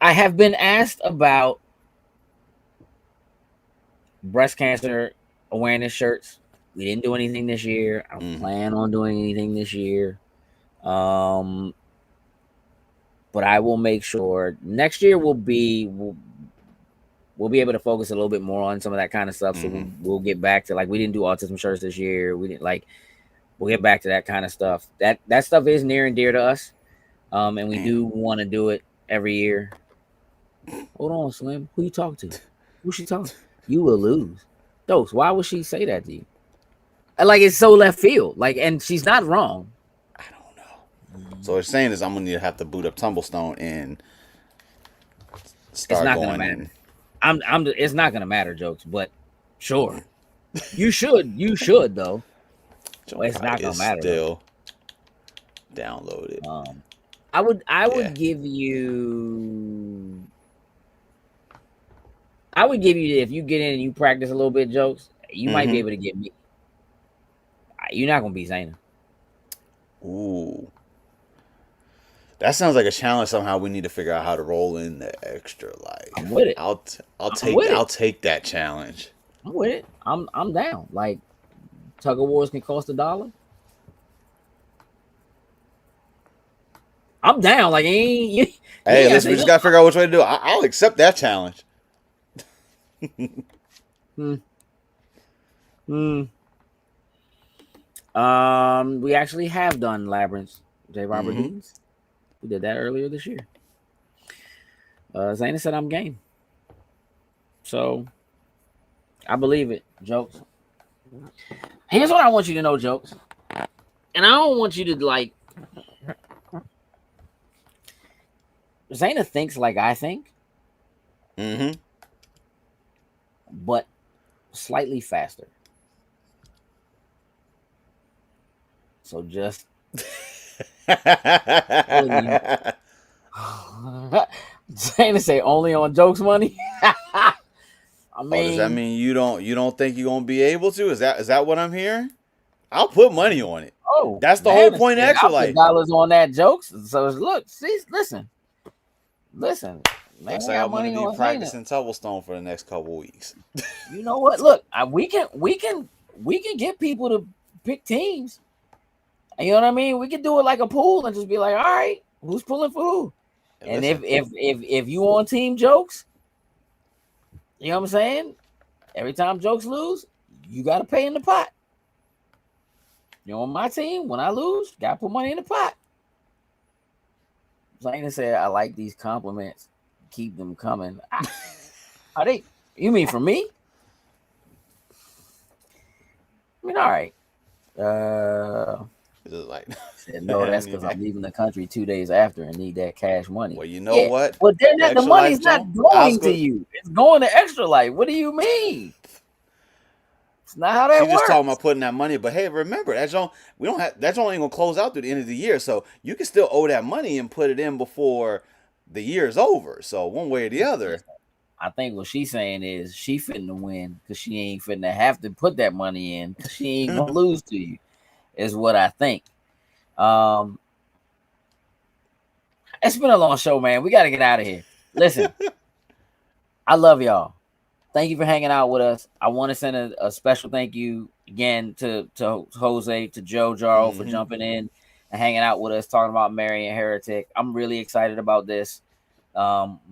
I have been asked about breast cancer awareness shirts. We didn't do anything this year. I don't plan on doing anything this year. But I will make sure next year we'll be able to focus a little bit more on some of that kind of stuff. So we'll get back to, like, we didn't do autism shirts this year. We didn't we'll get back to that kind of stuff. That stuff is near and dear to us. And we do want to do it every year. Hold on, Slim. Who you talking to? Who she talking to? You will lose. Dose, why would she say that to you? Like, it's so left field. Like, and she's not wrong. I don't know. So what you're saying is I'm gonna need to have to boot up Tumblestone and start it's not going. Gonna matter. It's not gonna matter, Jokes, but sure. You should though. It's not gonna matter. Still download it. I would give you. If you get in and you practice a little bit, Jokes, you might be able to get me. You're not gonna be Zayna. Ooh, that sounds like a challenge. Somehow we need to figure out how to roll in the extra life. I'm with it. I'll take that challenge. I'm with it. I'm down. Like, tug of wars can cost $1. I'm down. Like, hey, listen, we just gotta figure out which way to do it. I'll accept that challenge. We actually have done Labyrinth, J. Robert Deans. We did that earlier this year. Zayna said I'm game. So I believe it, Jokes. Here's what I want you to know, Jokes. And I don't want you to, like, Zayna thinks like I think. But slightly faster. So just Zayna say only on Jokes money. I mean, does that mean you don't think you're gonna be able to? Is that what I'm hearing? I'll put money on it. Oh, that's the whole point of Extra Life. $dollars on that, Jokes. So look, see, listen. Man, looks like I'm gonna be practicing Tumblestone for the next couple weeks. You know what? Look, we can get people to pick teams. You know what I mean? We can do it like a pool and just be like, all right, who's pulling for who? And if you on Team Jokes, you know what I'm saying? Every time Jokes lose, you got to pay in the pot. You're on my team. When I lose, got to put money in the pot. Zayna said, I like these compliments. Keep them coming. Are they? You mean for me? I mean, all right. It's just like, Said, no, that's because I'm leaving the country 2 days after and need that cash money. well, you know what? But then the Extra money's Life, not Joe. going to you. It's going to Extra Life. What do you mean? It's not how that She's just works. talking about putting that money, but hey, remember that's only gonna close out through the end of the year, so you can still owe that money and put it in before the year's over. So one way or the other. I think what she's saying is she finna win because she ain't finna have to put that money in because she ain't gonna lose to you. Is what I think. It's been a long show, man. We got to get out of here. Listen, I love y'all. Thank you for hanging out with us. I want to send a special thank you again to Jose, to Joe Jaro for jumping in and hanging out with us, talking about Marian Heretic. I'm really excited about this.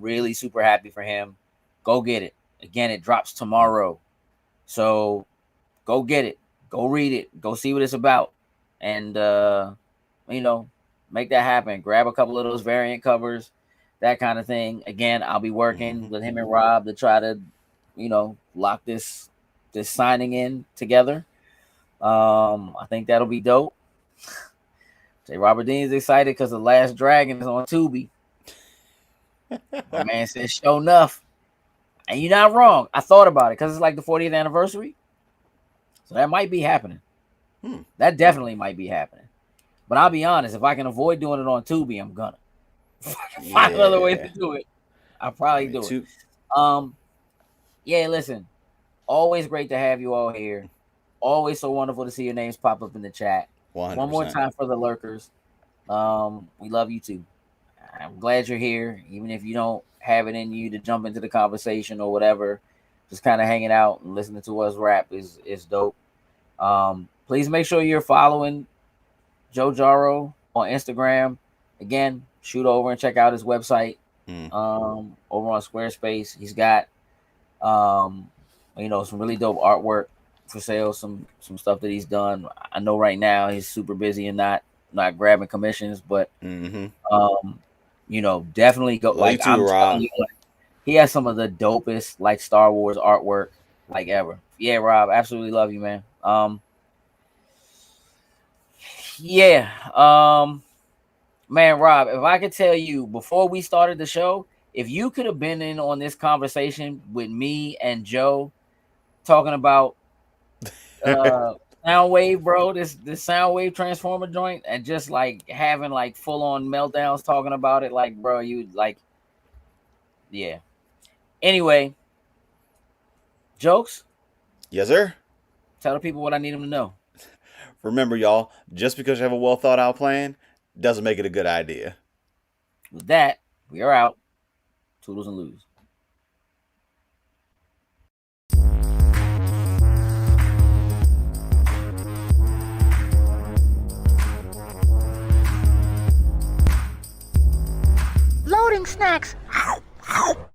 Really super happy for him. Go get it. Again, it drops tomorrow. So go get it. Go read it. Go see what it's about. And, make that happen. Grab a couple of those variant covers, that kind of thing. Again, I'll be working with him and Rob to try to, lock this signing in together. I think that'll be dope. Say Robert Dean's excited because The Last Dragon is on Tubi. My man says, show enough. And you're not wrong. I thought about it because it's like the 40th anniversary. So that might be happening. That definitely might be happening. But I'll be honest, if I can avoid doing it on Tubi, I'm gonna. If I can find another way to do it, I'll probably do it. Listen. Always great to have you all here. Always so wonderful to see your names pop up in the chat. 100%. One more time for the lurkers. We love you too. I'm glad you're here, even if you don't have it in you to jump into the conversation or whatever. Just kind of hanging out and listening to us rap is dope. Please make sure you're following Joe Jaro on Instagram. Again, shoot over and check out his website over on Squarespace. He's got some really dope artwork for sale, some stuff that he's done. I know right now he's super busy and not grabbing commissions, but definitely go. Like I'm telling you, he has some of the dopest like Star Wars artwork like ever. Yeah, Rob, absolutely love you, man. Man, Rob, if I could tell you before we started the show, if you could have been in on this conversation with me and Joe talking about Soundwave, bro, this Soundwave Transformer joint, and just like having like full on meltdowns talking about it, like, bro, you like, yeah. Anyway, jokes. Yes, sir. Tell the people what I need them to know. Remember, y'all, just because you have a well thought out plan doesn't make it a good idea. With that, we are out. Toodles and lose.